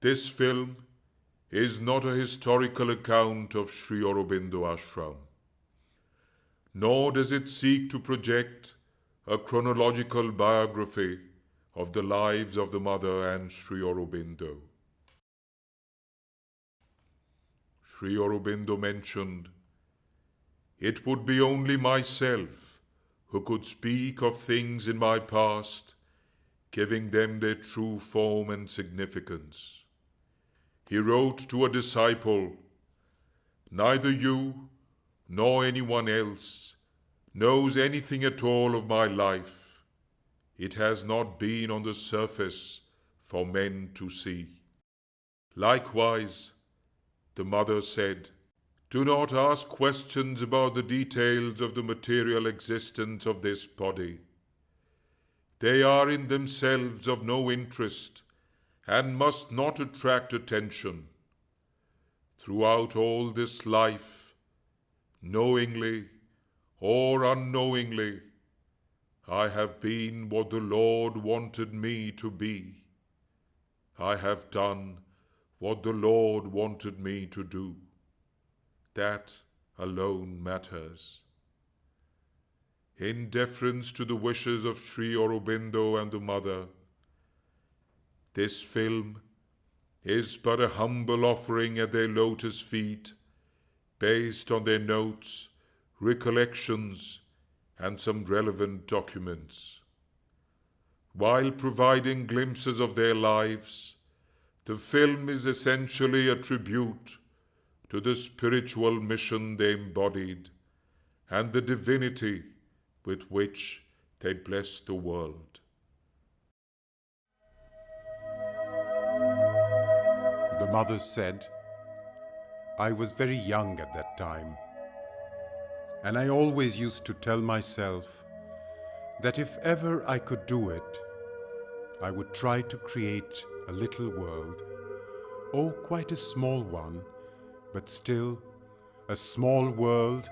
This film is not a historical account of Sri Aurobindo Ashram, nor does it seek to project a chronological biography of the lives of the mother and Sri Aurobindo. Sri Aurobindo mentioned, "It would be only myself who could speak of things in my past, giving them their true form and significance." He wrote to a disciple, "Neither you nor anyone else knows anything at all of my life. It has not been on the surface for men to see." Likewise, the mother said, "Do not ask questions about the details of the material existence of this body. They are in themselves of no interest and must not attract attention. Throughout all this life, knowingly or unknowingly, I have been what the Lord wanted me to be. I have done what the Lord wanted me to do. That alone matters." In deference to the wishes of Sri Aurobindo and the mother, this film is but a humble offering at their lotus feet, based on their notes, recollections, and some relevant documents. While providing glimpses of their lives, the film is essentially a tribute to the spiritual mission they embodied and the divinity with which they blessed the world. The mother said, "I was very young at that time, and I always used to tell myself that if ever I could do it, I would try to create a little world, quite a small one, but still a small world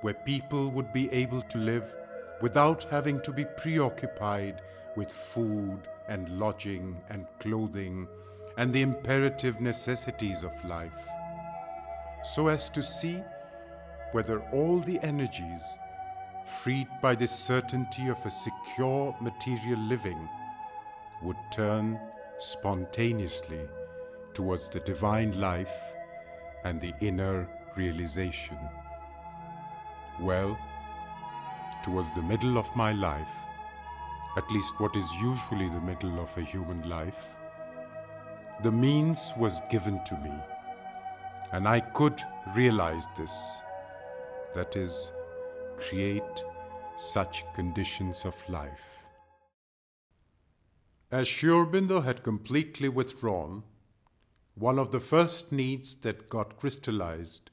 where people would be able to live without having to be preoccupied with food and lodging and clothing and the imperative necessities of life, so as to see whether all the energies freed by the certainty of a secure material living would turn spontaneously towards the divine life and the inner realization." Well, towards the middle of my life, at least what is usually the middle of a human life, the means was given to me, and I could realize this, that is, create such conditions of life. As Sri Aurobindo had completely withdrawn, one of the first needs that got crystallized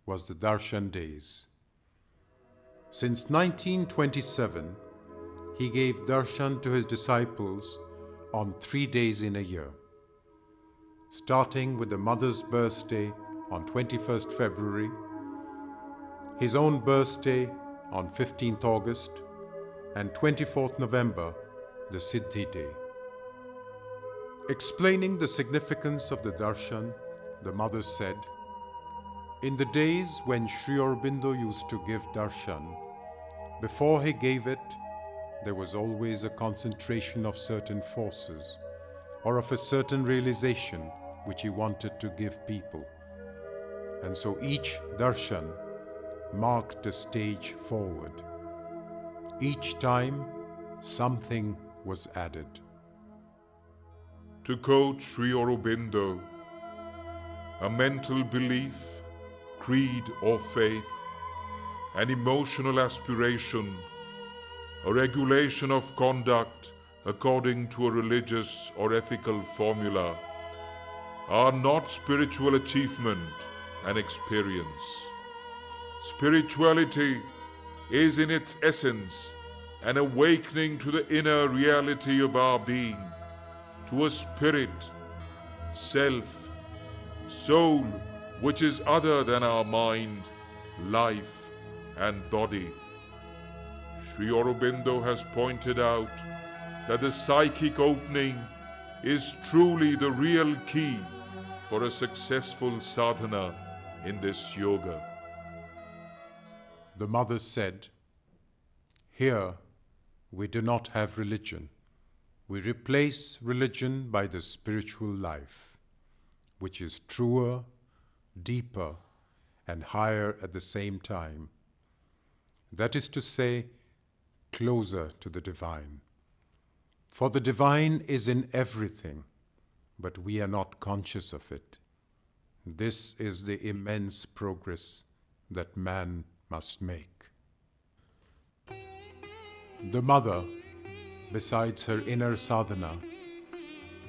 was the darshan days. Since 1927, he gave darshan to his disciples on 3 days in a year, starting with the mother's birthday on 21st February, his own birthday on 15th August, and 24th November, the Siddhi Day. Explaining the significance of the darshan, the mother said, "In the days when Sri Aurobindo used to give darshan, before he gave it, there was always a concentration of certain forces or of a certain realization which he wanted to give people. And so each darshan marked a stage forward. Each time, something was added." To quote Sri Aurobindo, "A mental belief, creed or faith, an emotional aspiration, a regulation of conduct according to a religious or ethical formula are not spiritual achievement and experience. Spirituality is in its essence an awakening to the inner reality of our being, to a spirit, self, soul which is other than our mind, life, and body." Sri Aurobindo has pointed out that the psychic opening is truly the real key for a successful sadhana in this yoga. The mother said, "Here we do not have religion. We replace religion by the spiritual life, which is truer, deeper, and higher at the same time. That is to say, closer to the divine. For the divine is in everything, but we are not conscious of it. This is the immense progress that man must make." The mother, besides her inner sadhana,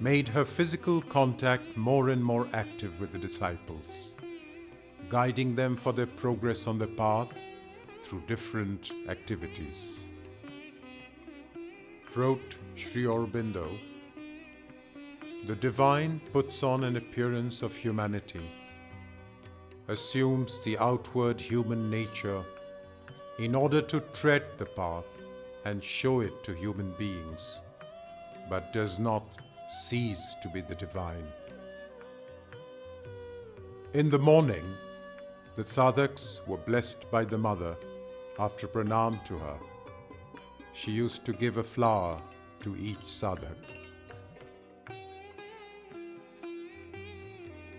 made her physical contact more and more active with the disciples, guiding them for their progress on the path through different activities. Wrote Sri Aurobindo, "The divine puts on an appearance of humanity, assumes the outward human nature in order to tread the path and show it to human beings, but does not cease to be the divine." In the morning, the sadhaks were blessed by the mother after pranam to her. She used to give a flower to each sadhak.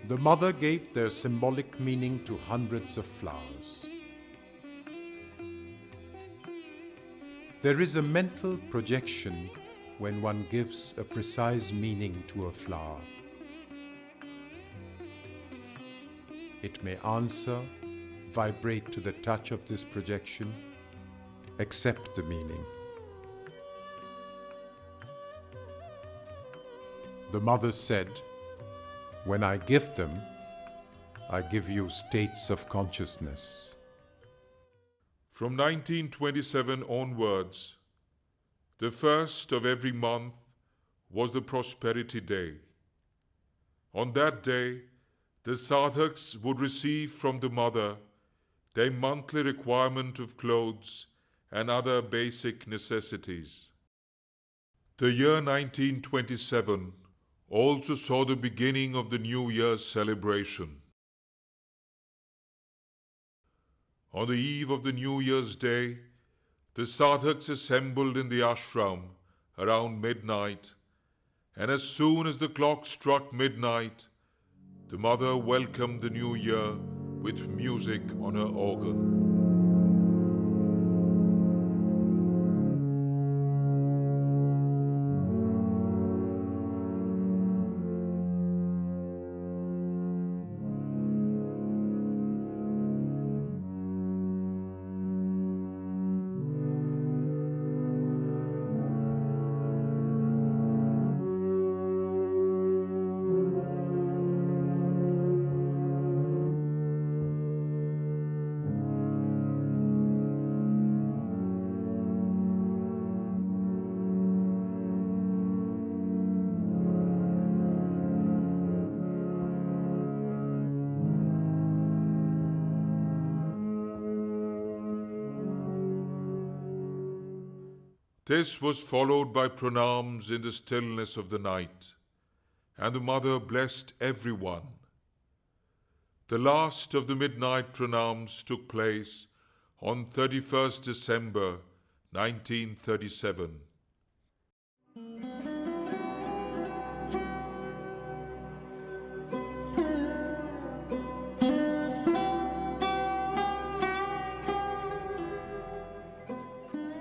The mother gave their symbolic meaning to hundreds of flowers. There is a mental projection when one gives a precise meaning to a flower. It may answer, vibrate to the touch of this projection, accept the meaning. The mother said, "When I give them, I give you states of consciousness." From 1927 onwards, the first of every month was the Prosperity Day. On that day, the sadhaks would receive from the mother their monthly requirement of clothes and other basic necessities. The year 1927 also saw the beginning of the New Year's celebration. On the eve of the New Year's Day, the sadhaks assembled in the ashram around midnight, and as soon as the clock struck midnight, the mother welcomed the new year with music on her organ. This was followed by pranams in the stillness of the night, and the mother blessed everyone. The last of the midnight pranams took place on 31st December 1937.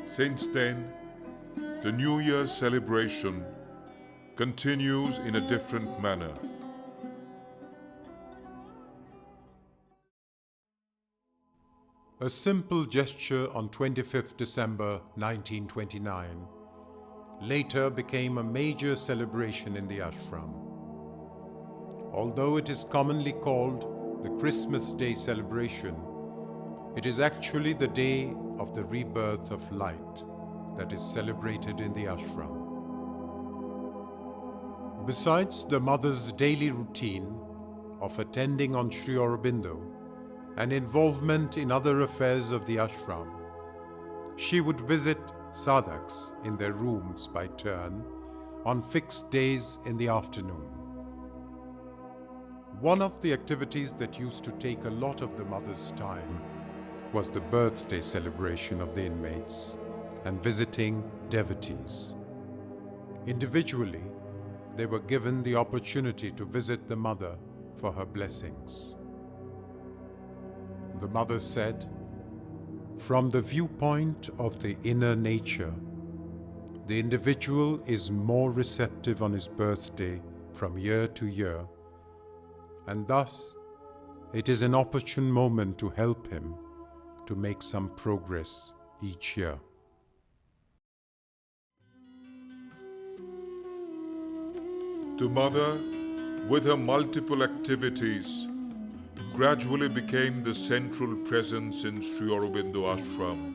Since then, the New Year's celebration continues in a different manner. A simple gesture on 25th December 1929 later became a major celebration in the ashram. Although it is commonly called the Christmas Day celebration, it is actually the day of the rebirth of light that is celebrated in the ashram. Besides the mother's daily routine of attending on Sri Aurobindo and involvement in other affairs of the ashram, she would visit sadhaks in their rooms by turn on fixed days in the afternoon. One of the activities that used to take a lot of the mother's time was the birthday celebration of the inmates and visiting devotees. Individually, they were given the opportunity to visit the mother for her blessings. The mother said, "From the viewpoint of the inner nature, the individual is more receptive on his birthday from year to year, and thus it is an opportune moment to help him to make some progress each year." The mother, with her multiple activities, gradually became the central presence in Sri Aurobindo Ashram,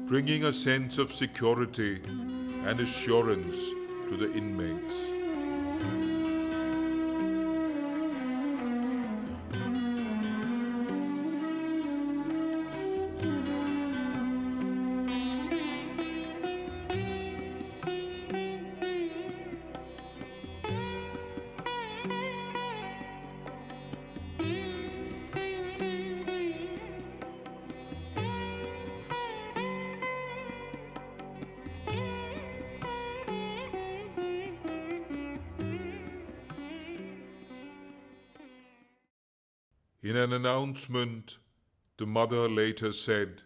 bringing a sense of security and assurance to the inmates. In an announcement, the mother later said,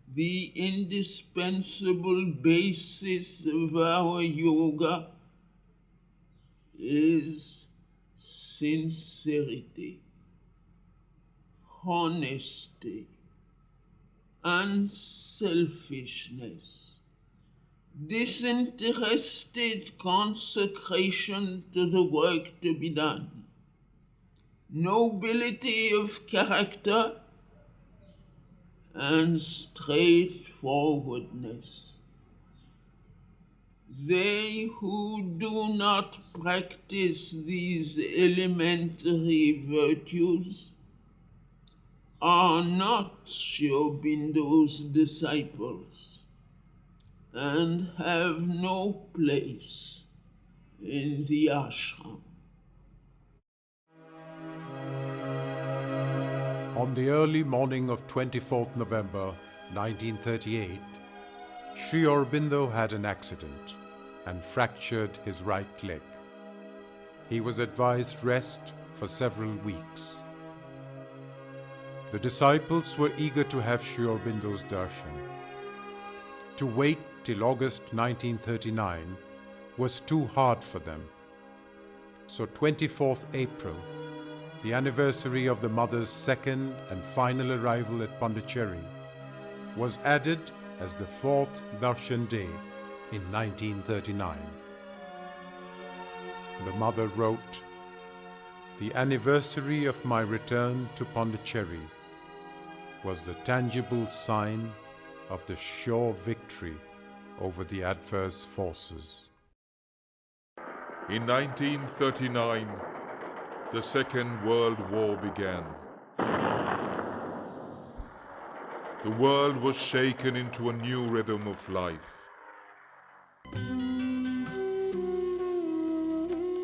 "The indispensable basis of our yoga is sincerity, honesty, unselfishness, disinterested consecration to the work to be done, nobility of character, and straightforwardness. They who do not practice these elementary virtues are not Sri Aurobindo's disciples and have no place in the ashram." On the early morning of 24th November 1938, Sri Aurobindo had an accident and fractured his right leg. He was advised rest for several weeks. The disciples were eager to have Sri Aurobindo's darshan. To wait till August 1939 was too hard for them. So 24th April, the anniversary of the mother's second and final arrival at Pondicherry, was added as the fourth darshan day in 1939. The mother wrote, "The anniversary of my return to Pondicherry was the tangible sign of the sure victory over the adverse forces." In 1939, the Second World War began. The world was shaken into a new rhythm of life.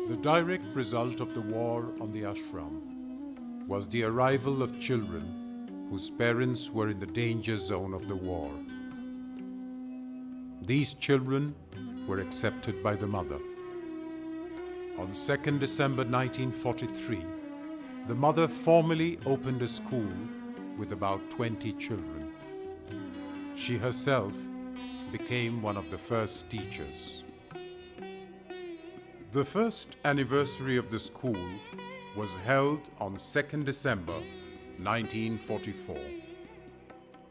The direct result of the war on the ashram was the arrival of children whose parents were in the danger zone of the war. These children were accepted by the mother. On 2nd December 1943, the mother formally opened a school with about 20 children. She herself became one of the first teachers. The first anniversary of the school was held on 2nd December 1944.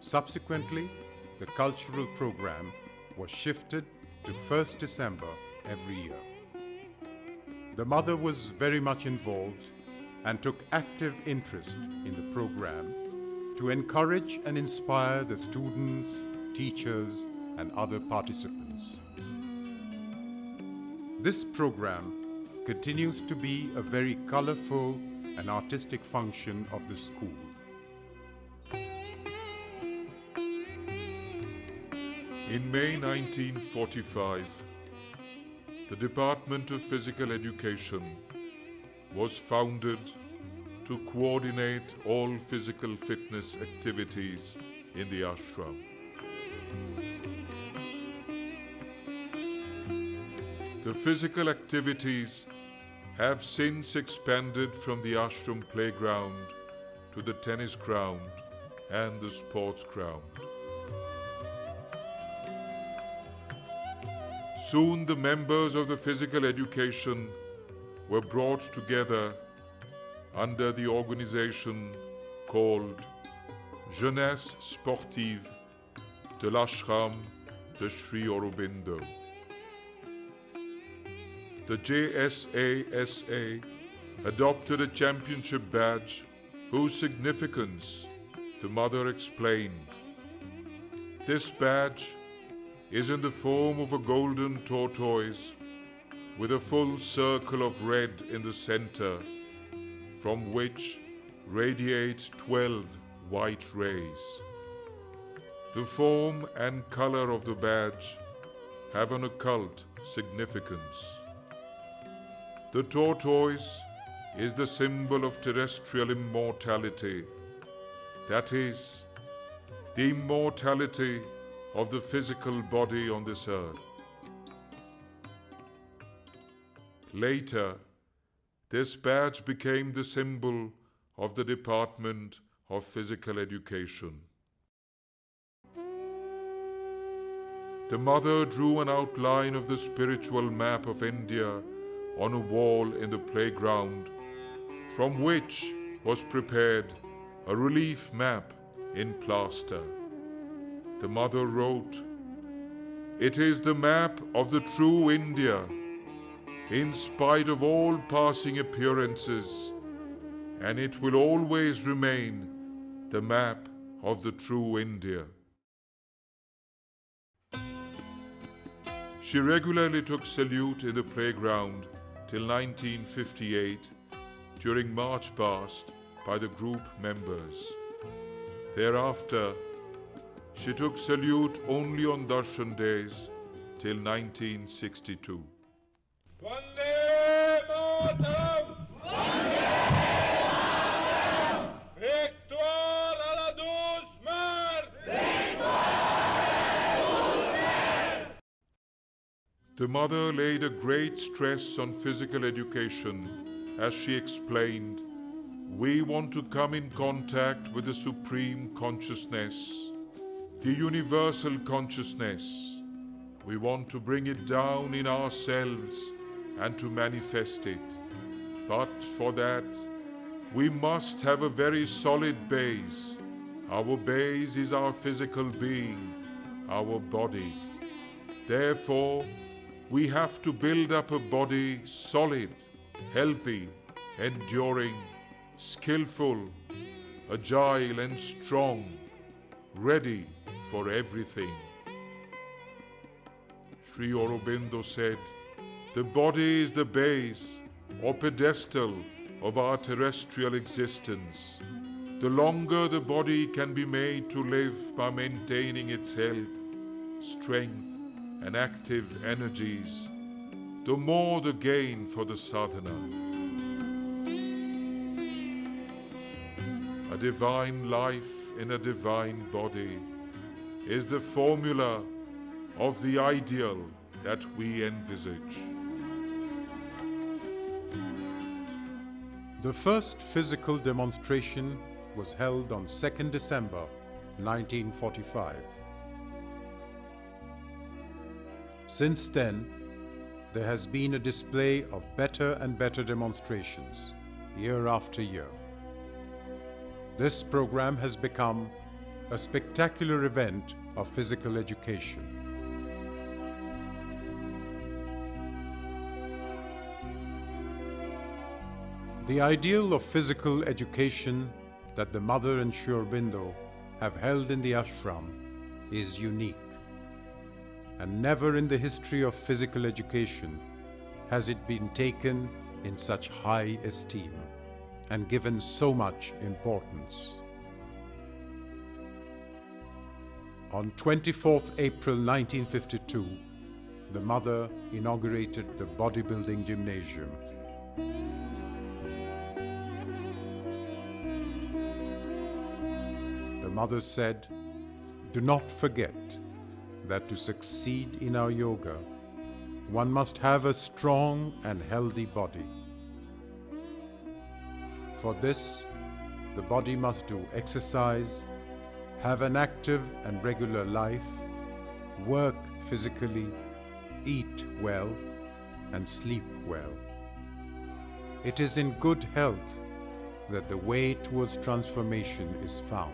Subsequently, the cultural program was shifted to 1st December every year. The mother was very much involved and took active interest in the program to encourage and inspire the students, teachers, and other participants. This program continues to be a very colorful and artistic function of the school. In May 1945, The Department of Physical Education was founded to coordinate all physical fitness activities in the ashram. The physical activities have since expanded from the ashram playground to the tennis ground and the sports ground. Soon the members of the physical education were brought together under the organization called Jeunesse Sportive de l'Ashram de Sri Aurobindo. The JSASA adopted a championship badge whose significance the mother explained. This badge is in the form of a golden tortoise with a full circle of red in the center, from which radiate 12 white rays. The form and color of the badge have an occult significance. The tortoise is the symbol of terrestrial immortality, that is, the immortality of the physical body on this earth. Later, this badge became the symbol of the Department of Physical Education. The mother drew an outline of the spiritual map of India on a wall in the playground, from which was prepared a relief map in plaster. The mother wrote, "It is the map of the true India, in spite of all passing appearances, and it will always remain the map of the true India." She regularly took salute in the playground till 1958 during march past by the group members. Thereafter, she took salute only on darshan days till 1962. Vande Mataram! Vande Mataram! Victoire à la douce mère! The mother laid a great stress on physical education as she explained, "We want to come in contact with the supreme consciousness, the universal consciousness. We want to bring it down in ourselves and to manifest it. But for that, we must have a very solid base. Our base is our physical being, our body. Therefore, we have to build up a body solid, healthy, enduring, skillful, agile and strong, ready for everything." Sri Aurobindo said, "The body is the base or pedestal of our terrestrial existence. The longer the body can be made to live by maintaining its health, strength, and active energies, the more the gain for the sadhana. A divine life in a divine body is the formula of the ideal that we envisage." The first physical demonstration was held on 2nd December 1945. Since then, there has been a display of better and better demonstrations, year after year. This program has become a spectacular event of physical education. The ideal of physical education that the Mother and Sri Aurobindo have held in the ashram is unique. And never in the history of physical education has it been taken in such high esteem and given so much importance. On 24th April 1952, the mother inaugurated the bodybuilding gymnasium. The mother said, "Do not forget that to succeed in our yoga, one must have a strong and healthy body. For this, the body must do exercise, have an active and regular life, work physically, eat well, and sleep well. It is in good health that the way towards transformation is found."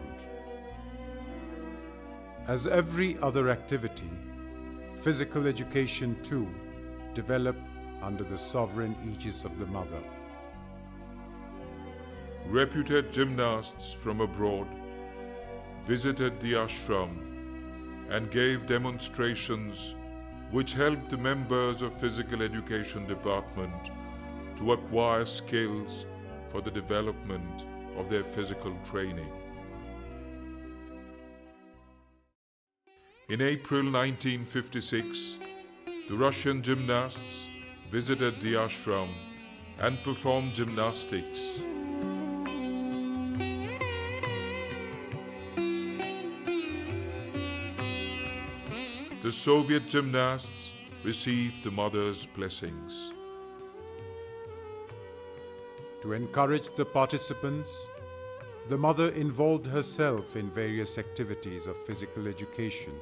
As every other activity, physical education too developed under the sovereign aegis of the mother. Reputed gymnasts from abroad visited the ashram and gave demonstrations which helped the members of physical education department to acquire skills for the development of their physical training. In April 1956, the Russian gymnasts visited the ashram and performed gymnastics. The Soviet gymnasts received the mother's blessings. To encourage the participants, the mother involved herself in various activities of physical education,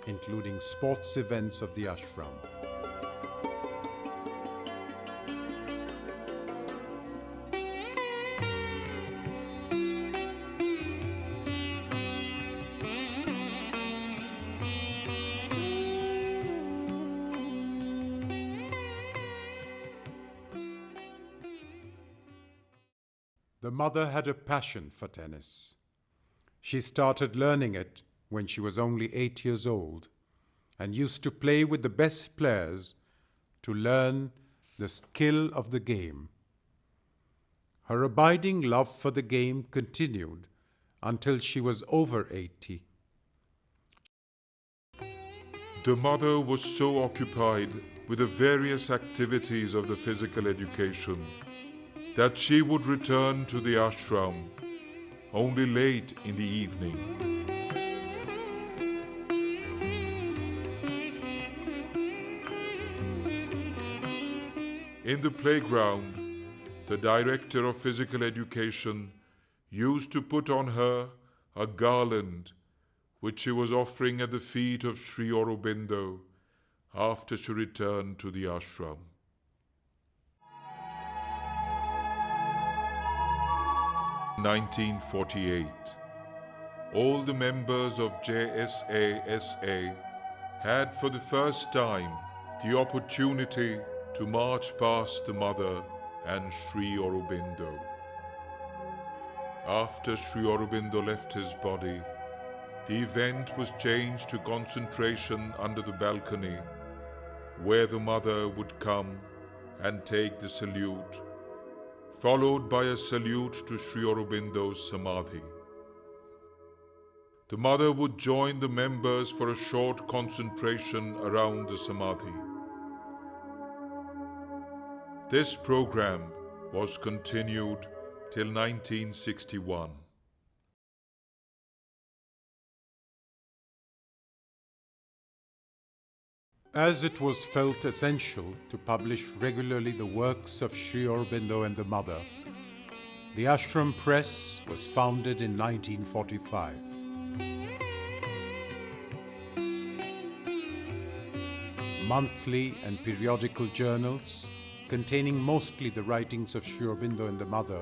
including sports events of the ashram. The mother had a passion for tennis. She started learning it when she was only 8 years old and used to play with the best players to learn the skill of the game. Her abiding love for the game continued until she was over 80. The mother was so occupied with the various activities of the physical education that she would return to the ashram only late in the evening. In the playground, the director of physical education used to put on her a garland which she was offering at the feet of Sri Aurobindo after she returned to the ashram. In 1948, all the members of JSASA had for the first time the opportunity to march past the mother and Sri Aurobindo. After Sri Aurobindo left his body, the event was changed to concentration under the balcony, where the mother would come and take the salute, followed by a salute to Sri Aurobindo's samadhi. The mother would join the members for a short concentration around the samadhi. This program was continued till 1961. As it was felt essential to publish regularly the works of Sri Aurobindo and the Mother, the Ashram Press was founded in 1945. Monthly and periodical journals containing mostly the writings of Sri Aurobindo and the Mother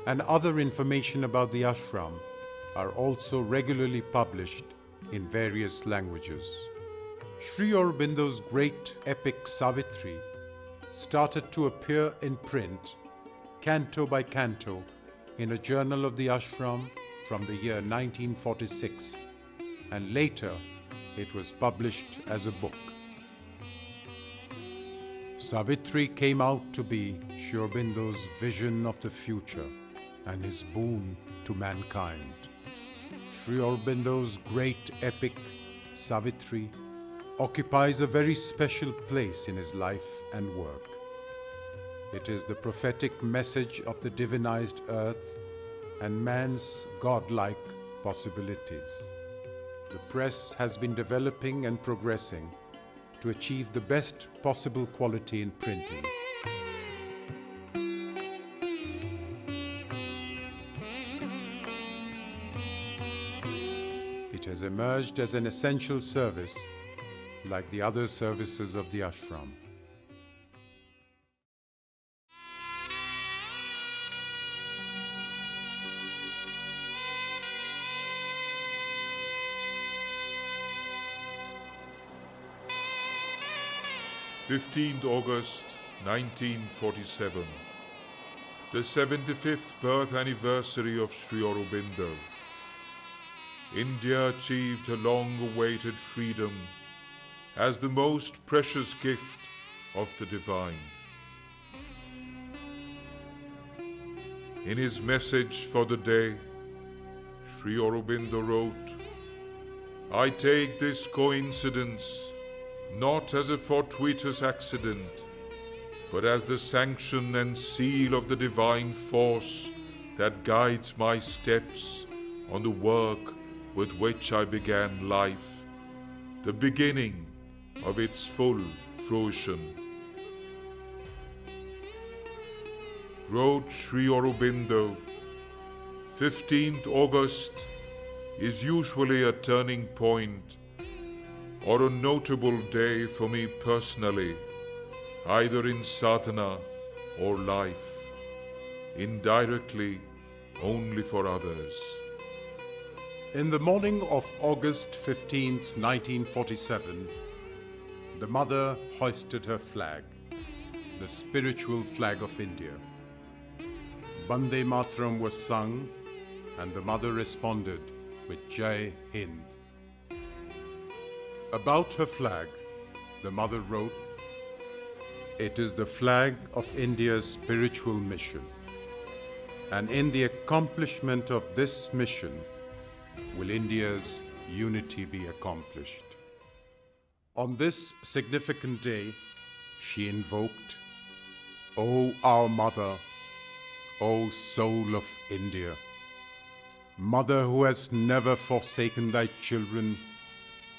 and other information about the ashram are also regularly published in various languages. Sri Aurobindo's great epic Savitri started to appear in print, canto by canto, in a journal of the ashram from the year 1946, and later it was published as a book. Savitri came out to be Sri Aurobindo's vision of the future and his boon to mankind. Sri Aurobindo's great epic Savitri occupies a very special place in his life and work. It is the prophetic message of the divinized earth and man's godlike possibilities. The press has been developing and progressing to achieve the best possible quality in printing. It has emerged as an essential service like the other services of the ashram. August 1947, the 75th birth anniversary of Sri Aurobindo. India achieved her long-awaited freedom as the most precious gift of the divine. In his message for the day, Sri Aurobindo wrote, "I take this coincidence not as a fortuitous accident, but as the sanction and seal of the divine force that guides my steps on the work with which I began life, the beginning of its full fruition." Wrote Sri Aurobindo, 15th August is usually a turning point or a notable day for me personally, either in sadhana or life, indirectly only for others. In the morning of August 15th, 1947, the mother hoisted her flag, the spiritual flag of India. Bande Matram was sung, and the mother responded with Jai Hind. About her flag, the mother wrote, "It is the flag of India's spiritual mission, and in the accomplishment of this mission will India's unity be accomplished." On this significant day, she invoked, "O our Mother, O Soul of India, Mother who has never forsaken thy children,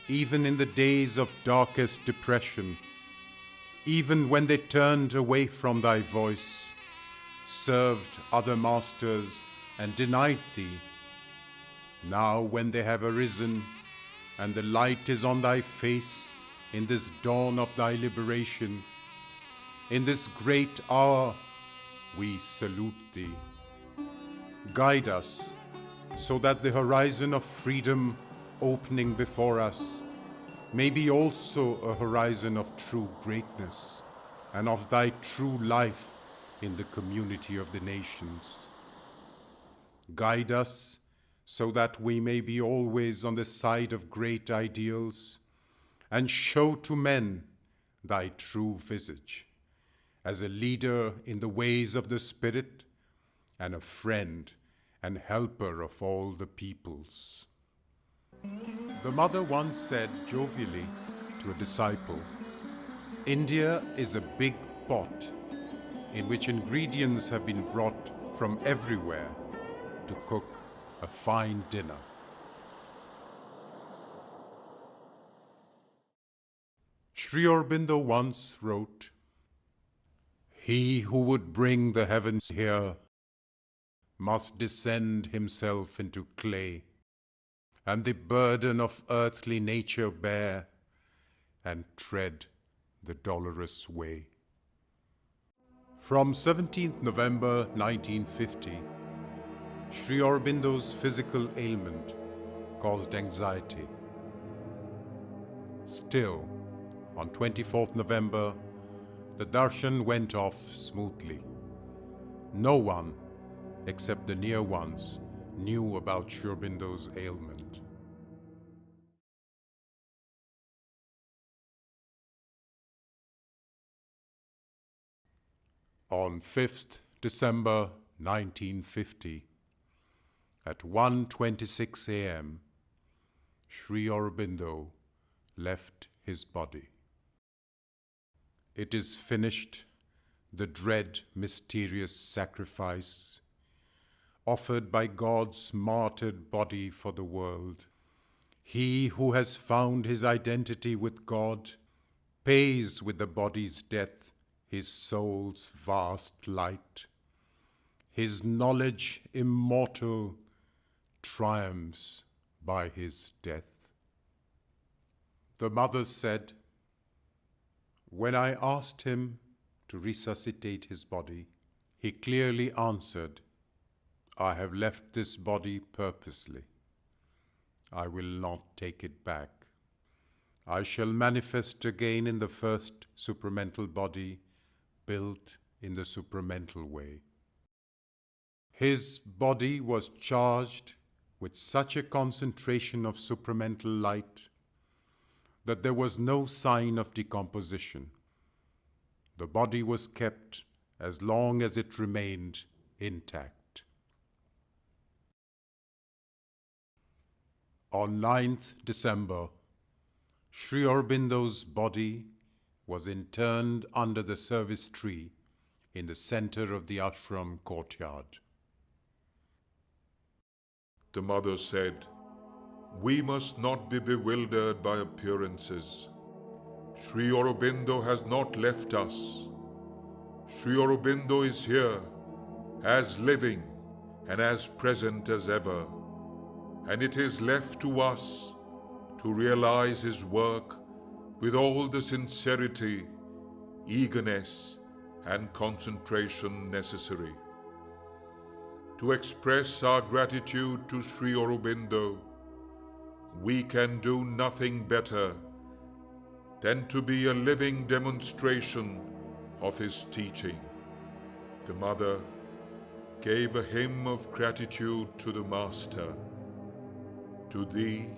even in the days of darkest depression, even when they turned away from thy voice, served other masters and denied thee. Now when they have arisen, and the light is on thy face in this dawn of thy liberation, in this great hour, we salute thee. Guide us so that the horizon of freedom opening before us may be also a horizon of true greatness and of thy true life in the community of the nations. Guide us so that we may be always on the side of great ideals and show to men thy true visage, as a leader in the ways of the Spirit and a friend and helper of all the peoples." The mother once said jovially to a disciple, "India is a big pot in which ingredients have been brought from everywhere to cook a fine dinner." Sri Aurobindo once wrote, "He who would bring the heavens here must descend himself into clay, and the burden of earthly nature bear, and tread the dolorous way." From 17th November 1950, Sri Aurobindo's physical ailment caused anxiety. Still, on 24th November, the darshan went off smoothly. No one, except the near ones, knew about Sri Aurobindo's ailment. On 5th December 1950, at 1:26 a.m., Sri Aurobindo left his body. It is finished, the dread, mysterious sacrifice offered by God's martyred body for the world. He who has found his identity with God pays with the body's death his soul's vast light. His knowledge immortal triumphs by his death. The mother said, when I asked him to resuscitate his body, he clearly answered, I have left this body purposely. I will not take it back. I shall manifest again in the first supramental body, built in the supramental way. His body was charged with such a concentration of supramental light that there was no sign of decomposition. The body was kept as long as it remained intact. On 9th December, Sri Aurobindo's body was interned under the service tree in the center of the ashram courtyard. The mother said, we must not be bewildered by appearances. Sri Aurobindo has not left us. Sri Aurobindo is here, as living and as present as ever, and it is left to us to realize his work with all the sincerity, eagerness, and concentration necessary. To express our gratitude to Sri Aurobindo, we can do nothing better than to be a living demonstration of his teaching. The mother gave a hymn of gratitude to the Master. To thee,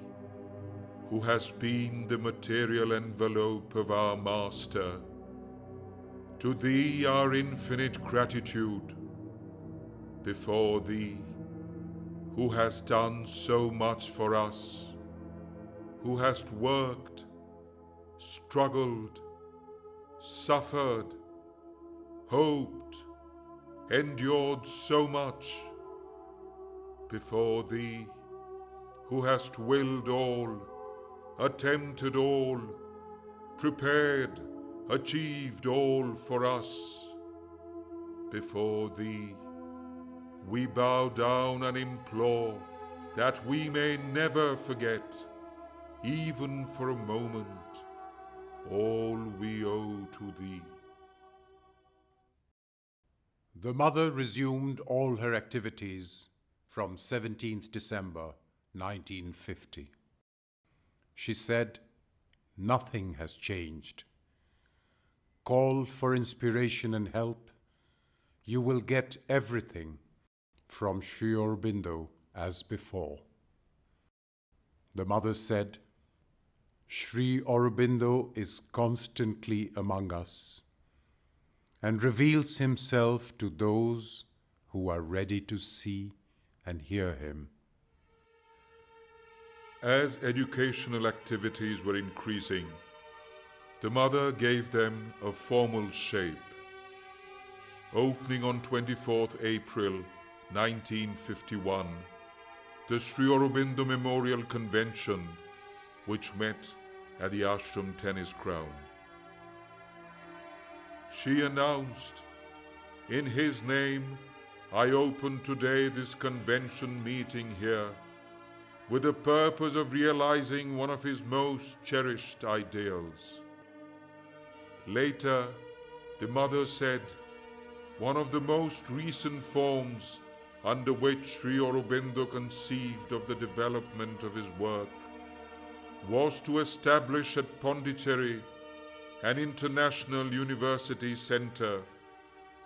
who has been the material envelope of our Master, to thee our infinite gratitude. Before thee, who has done so much for us, who hast worked, struggled, suffered, hoped, endured so much. Before thee, who hast willed all, attempted all, prepared, achieved all for us. Before thee, we bow down and implore that we may never forget, even for a moment, all we owe to thee. The mother resumed all her activities from 17th December 1950. She said, nothing has changed. Call for inspiration and help. You will get everything from Sri Aurobindo as before. The mother said, Sri Aurobindo is constantly among us and reveals himself to those who are ready to see and hear him. As educational activities were increasing, the mother gave them a formal shape. Opening on 24th April 1951, the Sri Aurobindo Memorial Convention, which met at the ashram tennis ground. She announced, in his name, I open today this convention meeting here with the purpose of realizing one of his most cherished ideals. Later, the mother said, one of the most recent forms under which Sri Aurobindo conceived of the development of his work was to establish at Pondicherry an international university center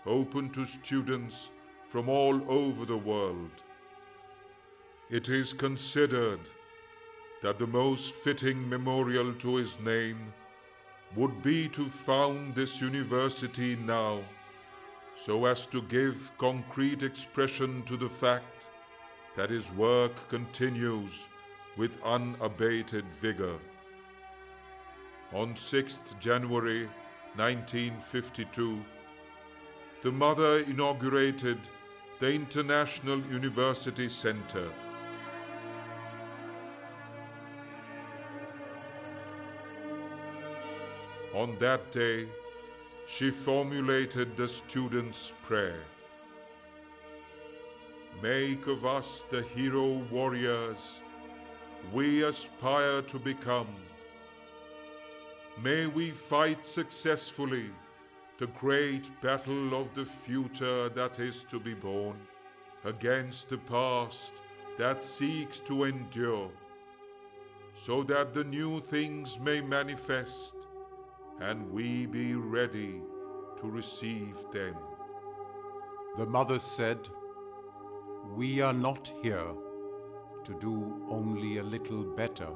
open to students from all over the world. It is considered that the most fitting memorial to his name would be to found this university now, so as to give concrete expression to the fact that his work continues with unabated vigor. On 6th January 1952, the mother inaugurated the International University Center. On that day, she formulated the students' prayer. Make of us the hero warriors we aspire to become. May we fight successfully the great battle of the future that is to be born, against the past that seeks to endure, so that the new things may manifest and we be ready to receive them. The mother said, "We are not here to do only a little better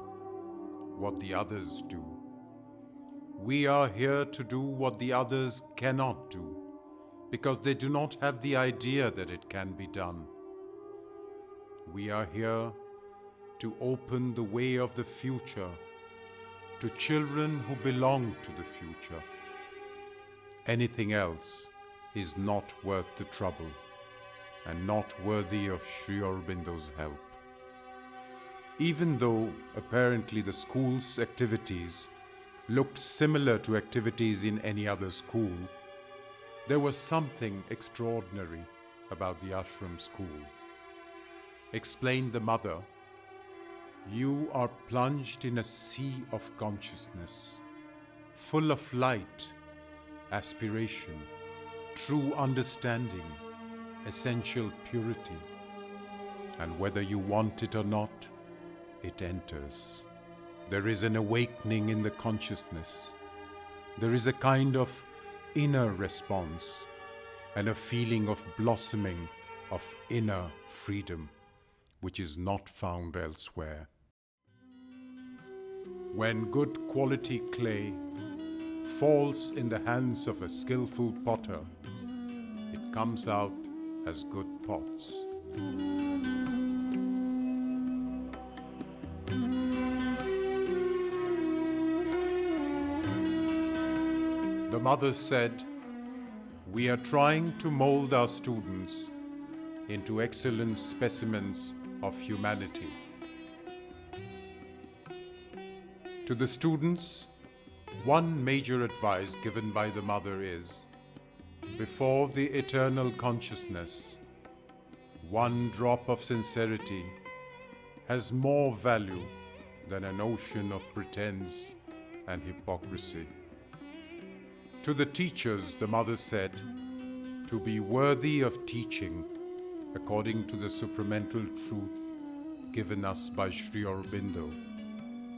what the others do. We are here to do what the others cannot do, because they do not have the idea that it can be done. We are here to open the way of the future to children who belong to the future. Anything else is not worth the trouble and not worthy of Sri Aurobindo's help." Even though apparently the school's activities looked similar to activities in any other school, there was something extraordinary about the ashram school. Explained the mother, "You are plunged in a sea of consciousness, full of light, aspiration, true understanding, essential purity. And whether you want it or not, it enters. There is an awakening in the consciousness. There is a kind of inner response and a feeling of blossoming of inner freedom, which is not found elsewhere. When good quality clay falls in the hands of a skillful potter, it comes out as good pots." The mother said, "We are trying to mold our students into excellent specimens of humanity." To the students, one major advice given by the mother is, before the eternal consciousness, one drop of sincerity has more value than an ocean of pretense and hypocrisy. To the teachers, the mother said, to be worthy of teaching according to the supramental truth given us by Sri Aurobindo,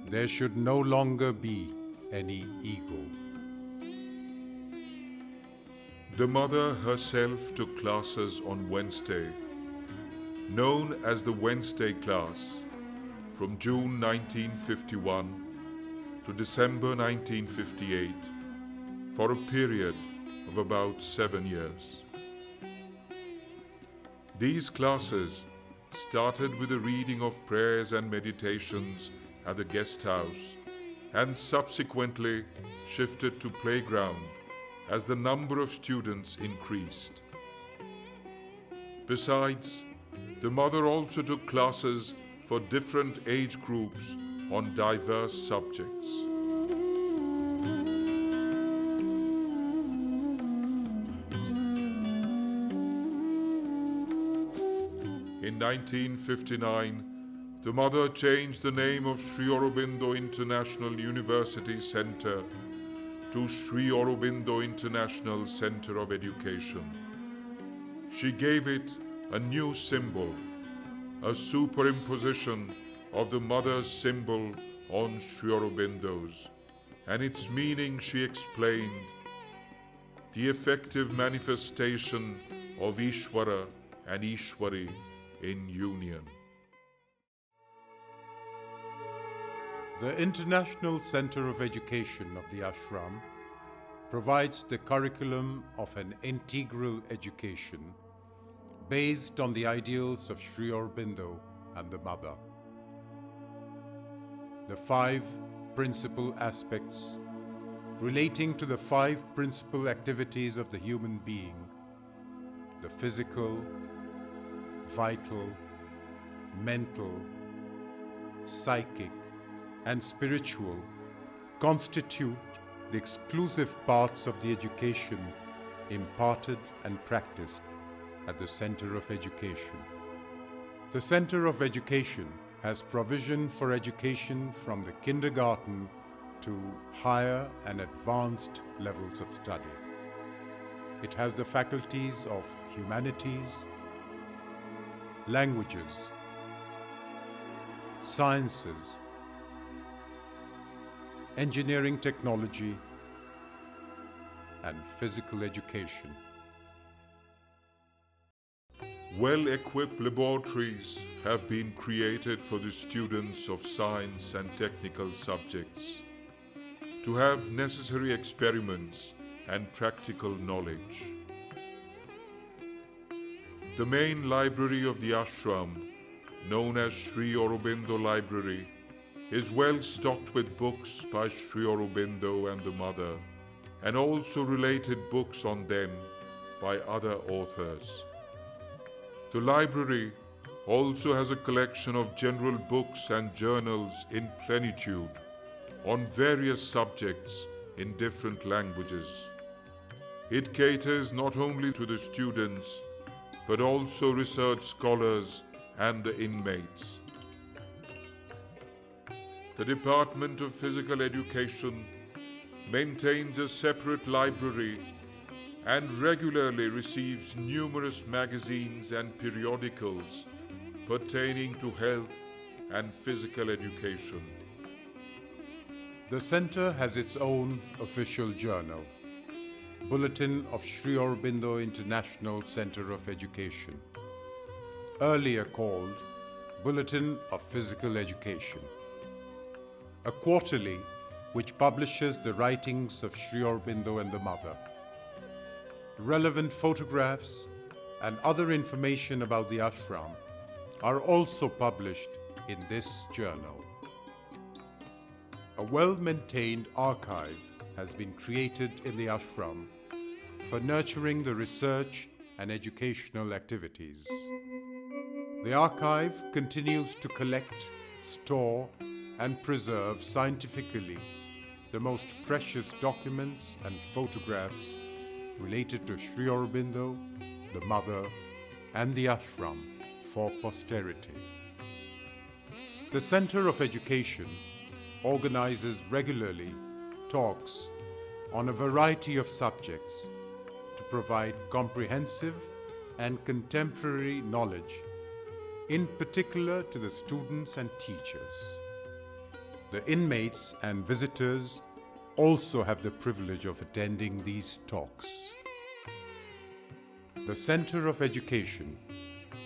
there should no longer be any ego. The mother herself took classes on Wednesday, known as the Wednesday class, from June 1951 to December 1958, for a period of about 7 years. These classes started with a reading of prayers and meditations at the guest house and subsequently shifted to playground as the number of students increased. Besides, the mother also took classes for different age groups on diverse subjects. In 1959, the mother changed the name of Sri Aurobindo International University Center to Sri Aurobindo International Center of Education. She gave it a new symbol, a superimposition of the mother's symbol on Sri Aurobindo's, and its meaning she explained: the effective manifestation of Ishvara and Ishwari in union. The International Center of Education of the ashram provides the curriculum of an integral education based on the ideals of Sri Aurobindo and the Mother. The 5 principal aspects relating to the 5 principal activities of the human being: the physical, vital, mental, psychic, and spiritual, constitute the exclusive parts of the education imparted and practiced at the Center of Education. The Center of Education has provision for education from the kindergarten to higher and advanced levels of study. It has the faculties of humanities, languages, sciences, engineering technology, and physical education. Well-equipped laboratories have been created for the students of science and technical subjects to have necessary experiments and practical knowledge. The main library of the ashram, known as Sri Aurobindo Library, is well stocked with books by Sri Aurobindo and the Mother, and also related books on them by other authors. The library also has a collection of general books and journals in plenitude on various subjects in different languages. It caters not only to the students, but also research scholars and the inmates. The Department of Physical Education maintains a separate library and regularly receives numerous magazines and periodicals pertaining to health and physical education. The center has its own official journal, Bulletin of Sri Aurobindo International Center of Education, earlier called Bulletin of Physical Education, a quarterly which publishes the writings of Sri Aurobindo and the Mother. Relevant photographs and other information about the ashram are also published in this journal. A well-maintained archive has been created in the ashram for nurturing the research and educational activities. The archive continues to collect, store, and preserve scientifically the most precious documents and photographs related to Sri Aurobindo, the Mother, and the ashram for posterity. The Center of Education organizes regularly talks on a variety of subjects to provide comprehensive and contemporary knowledge, in particular to the students and teachers. The inmates and visitors also have the privilege of attending these talks. The Center of Education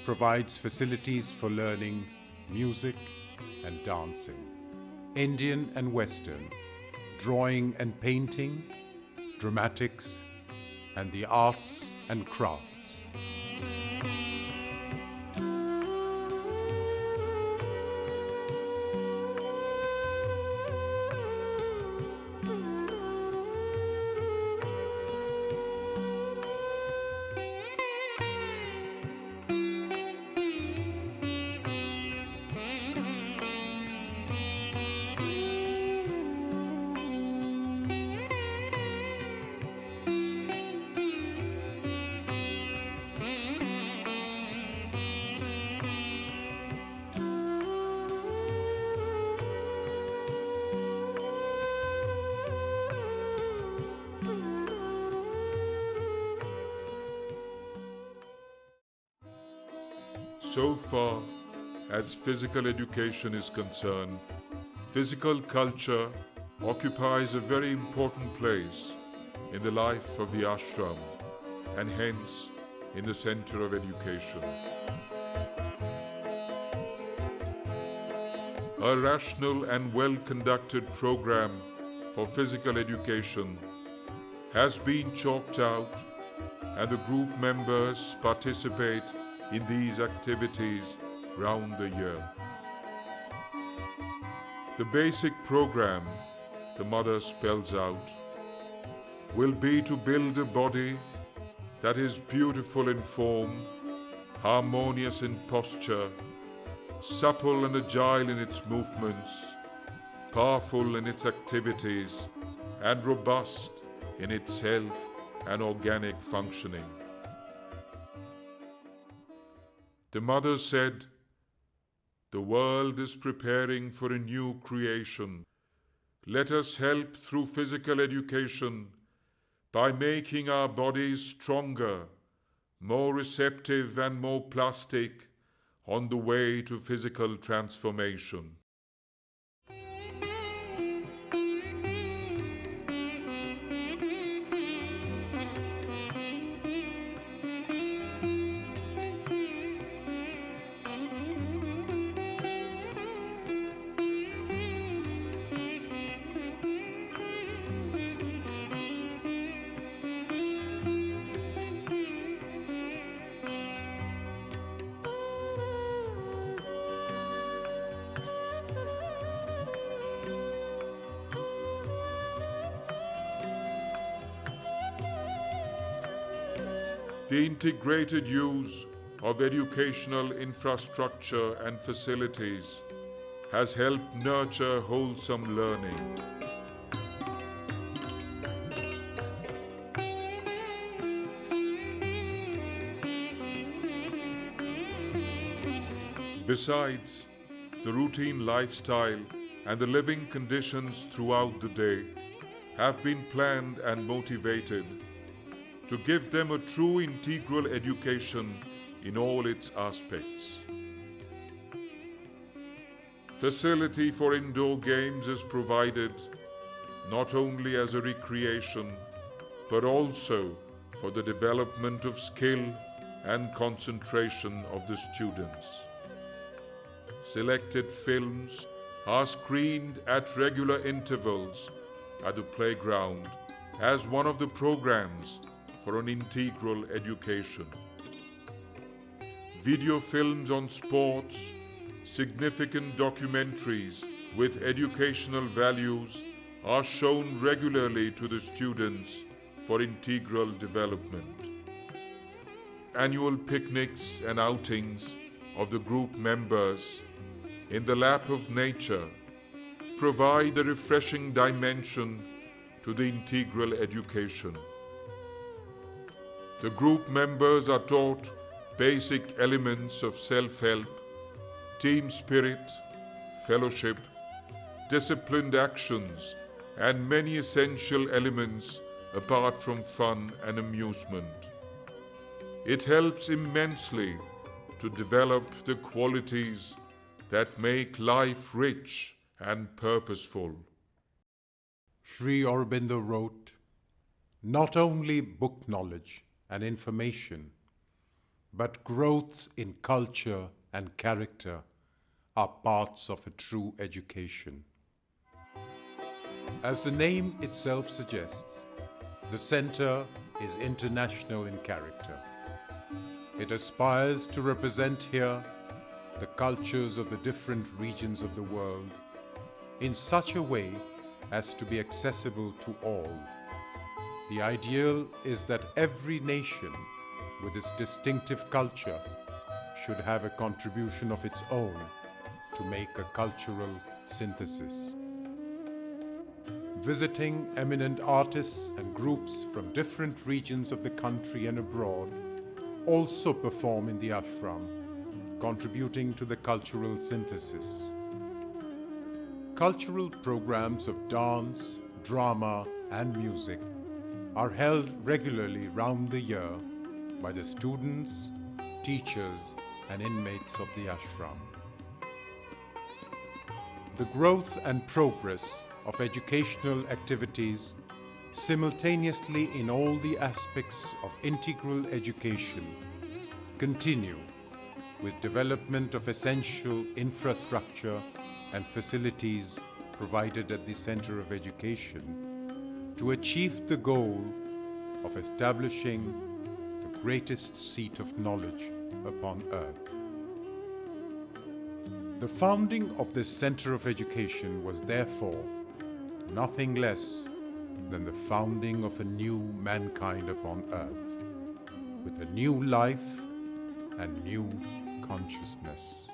provides facilities for learning music and dancing, Indian and Western, drawing and painting, dramatics, and the arts and crafts. So far as physical education is concerned, physical culture occupies a very important place in the life of the ashram and hence in the center of education. A rational and well-conducted program for physical education has been chalked out, and the group members participate in these activities round the year. The basic program the mother spells out will be to build a body that is beautiful in form, harmonious in posture, supple and agile in its movements, powerful in its activities, and robust in its health and organic functioning. The mother said, "The world is preparing for a new creation. Let us help through physical education by making our bodies stronger, more receptive and more plastic on the way to physical transformation." The integrated use of educational infrastructure and facilities has helped nurture wholesome learning. Besides, the routine lifestyle and the living conditions throughout the day have been planned and motivated to give them a true integral education in all its aspects. Facility for indoor games is provided not only as a recreation, but also for the development of skill and concentration of the students. Selected films are screened at regular intervals at the playground as one of the programs for an integral education. Video films on sports, significant documentaries with educational values are shown regularly to the students for integral development. Annual picnics and outings of the group members in the lap of nature provide a refreshing dimension to the integral education. The group members are taught basic elements of self-help, team spirit, fellowship, disciplined actions, and many essential elements apart from fun and amusement. It helps immensely to develop the qualities that make life rich and purposeful. Sri Aurobindo wrote, "Not only book knowledge and information, but growth in culture and character are parts of a true education." As the name itself suggests, the center is international in character. It aspires to represent here the cultures of the different regions of the world in such a way as to be accessible to all. The ideal is that every nation with its distinctive culture should have a contribution of its own to make a cultural synthesis. Visiting eminent artists and groups from different regions of the country and abroad also perform in the ashram, contributing to the cultural synthesis. Cultural programs of dance, drama, and music are held regularly round the year by the students, teachers, and inmates of the ashram. The growth and progress of educational activities simultaneously in all the aspects of integral education continue with development of essential infrastructure and facilities provided at the Center of Education to achieve the goal of establishing the greatest seat of knowledge upon earth. The founding of this Center of Education was therefore nothing less than the founding of a new mankind upon earth, with a new life and new consciousness.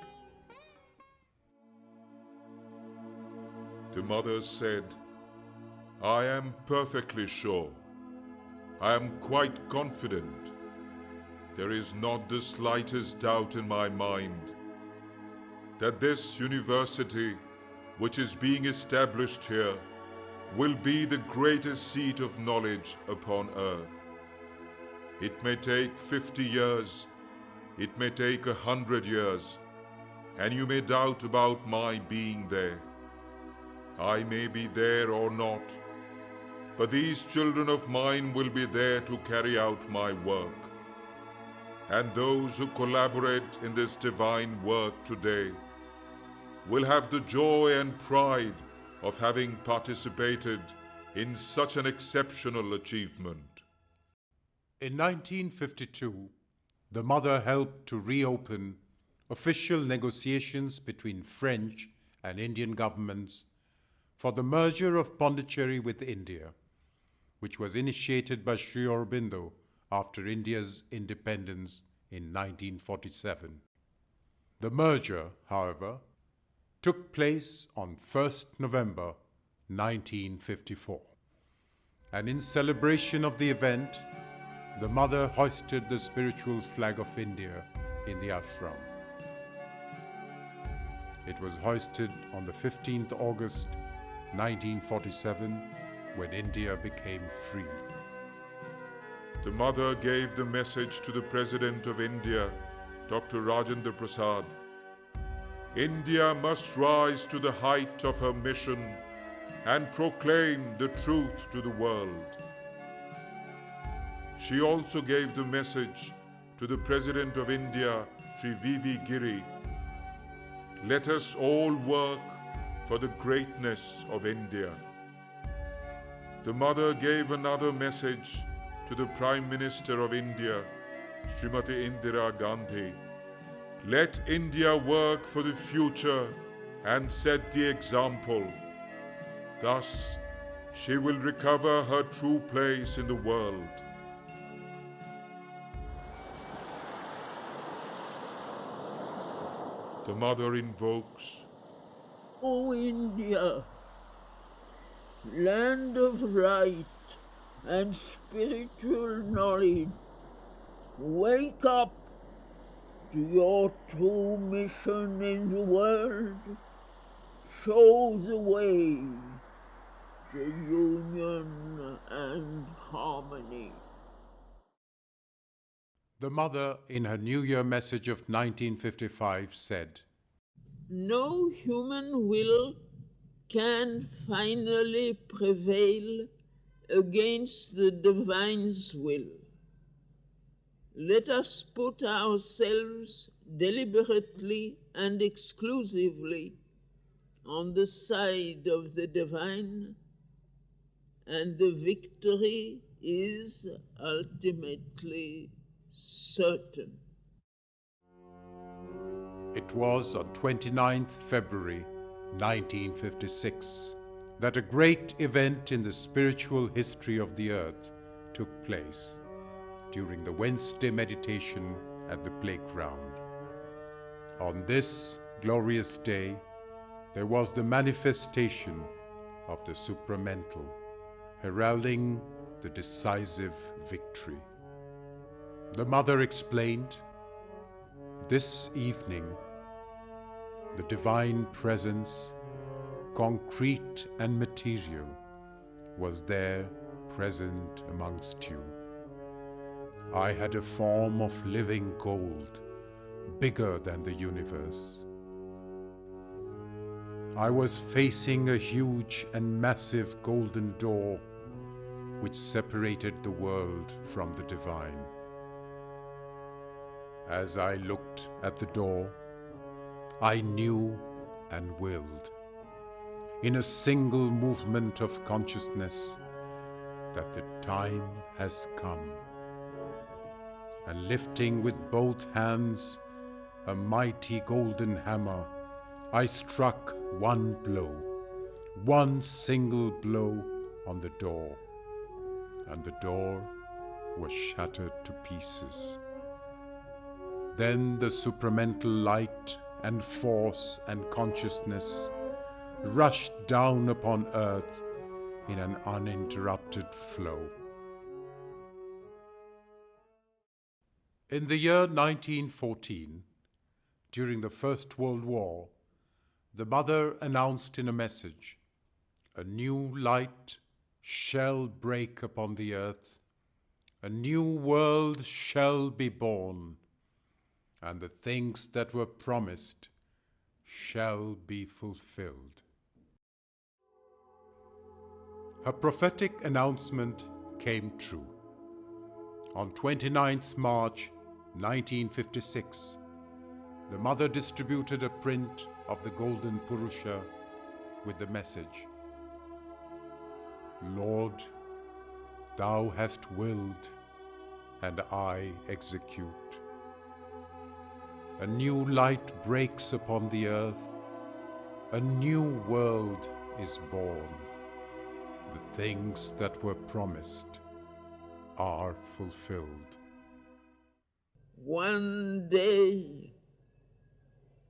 The mother said, "I am perfectly sure. I am quite confident. There is not the slightest doubt in my mind that this university, which is being established here, will be the greatest seat of knowledge upon earth. It may take 50 years, it may take 100 years, and you may doubt about my being there. I may be there or not, but these children of mine will be there to carry out my work. And those who collaborate in this divine work today will have the joy and pride of having participated in such an exceptional achievement." In 1952, the mother helped to reopen official negotiations between French and Indian governments for the merger of Pondicherry with India, which was initiated by Sri Aurobindo after India's independence in 1947. The merger, however, took place on 1st November 1954, and in celebration of the event, the mother hoisted the spiritual flag of India in the ashram. It was hoisted on the 15th August 1947, when India became free. The mother gave the message to the President of India, Dr. Rajendra Prasad. India must rise to the height of her mission and proclaim the truth to the world. She also gave the message to the President of India, Sri V.V. Giri. Let us all work for the greatness of India. The mother gave another message to the Prime Minister of India, Srimati Indira Gandhi. Let India work for the future and set the example. Thus, she will recover her true place in the world. The mother invokes, O India, land of light and spiritual knowledge, wake up to your true mission in the world. Show the way to union and harmony. The mother, in her New Year message of 1955, said, No human will can finally prevail against the divine's will. Let us put ourselves deliberately and exclusively on the side of the divine, and the victory is ultimately certain. It was on 29th February 1956 that a great event in the spiritual history of the earth took place during the Wednesday meditation at the playground. On this glorious day, there was the manifestation of the supramental, heralding the decisive victory. The mother explained, this evening, the divine presence, concrete and material, was there present amongst you. I had a form of living gold, bigger than the universe. I was facing a huge and massive golden door which separated the world from the divine. As I looked at the door, I knew and willed, in a single movement of consciousness, that the time has come. And lifting with both hands a mighty golden hammer, I struck one blow, one single blow on the door. and the door was shattered to pieces. Then the supramental light and force and consciousness rushed down upon earth in an uninterrupted flow. In the year 1914, during the First World War, the Mother announced in a message, "A new light shall break upon the earth, a new world shall be born, and the things that were promised shall be fulfilled." Her prophetic announcement came true. On 29th March 1956, the Mother distributed a print of the Golden Purusha with the message, "Lord, Thou hast willed, and I execute. A new light breaks upon the earth, a new world is born. The things that were promised are fulfilled." One day,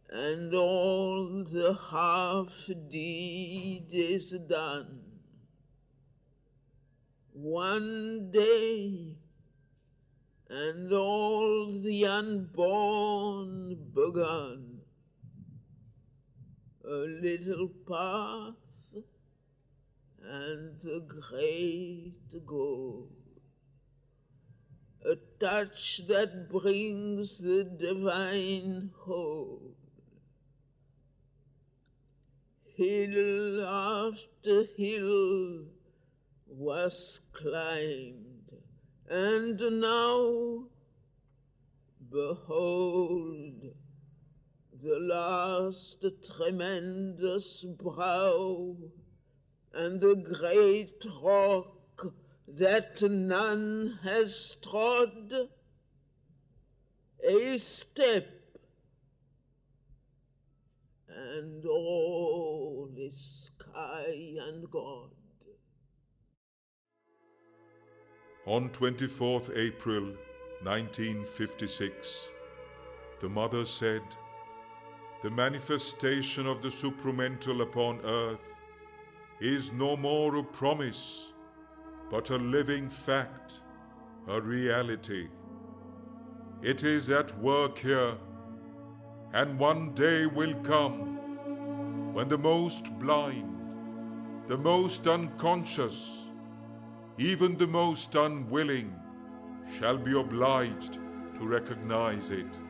and all the half deed is done. One day, and all the unborn begun. A little path and the great goal. A touch that brings the divine whole. Hill after hill was climbed, and now, behold, the last tremendous brow, and the great rock that none has trod, a step, and all is sky and God. On 24th April 1956, the Mother said, "The manifestation of the supramental upon earth is no more a promise, but a living fact, a reality. It is at work here, and one day will come when the most blind, the most unconscious, even the most unwilling shall be obliged to recognize it."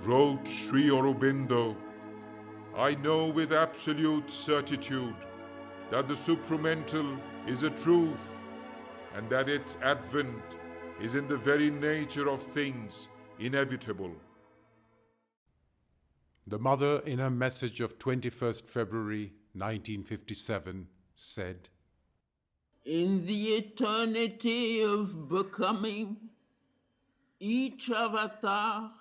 Wrote Sri Aurobindo, "I know with absolute certitude that the supramental is a truth, and that its advent is in the very nature of things inevitable." The Mother, in her message of 21st February 1957, said, In the eternity of becoming, each avatar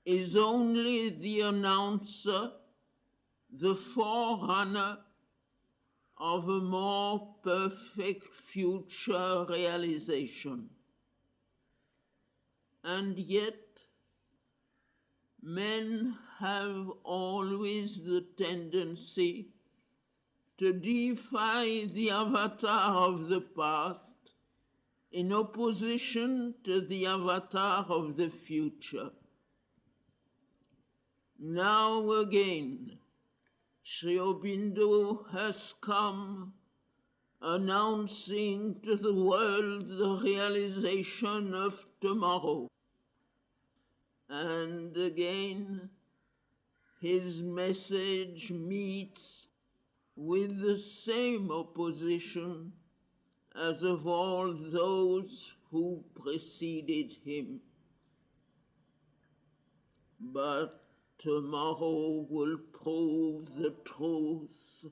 is only the announcer, the forerunner of a more perfect future realization. And yet, men have always the tendency to defy the avatar of the past in opposition to the avatar of the future. Now again, Sri Aurobindo has come announcing to the world the realization of tomorrow. And again, his message meets with the same opposition as of all those who preceded him. But tomorrow will prove the truth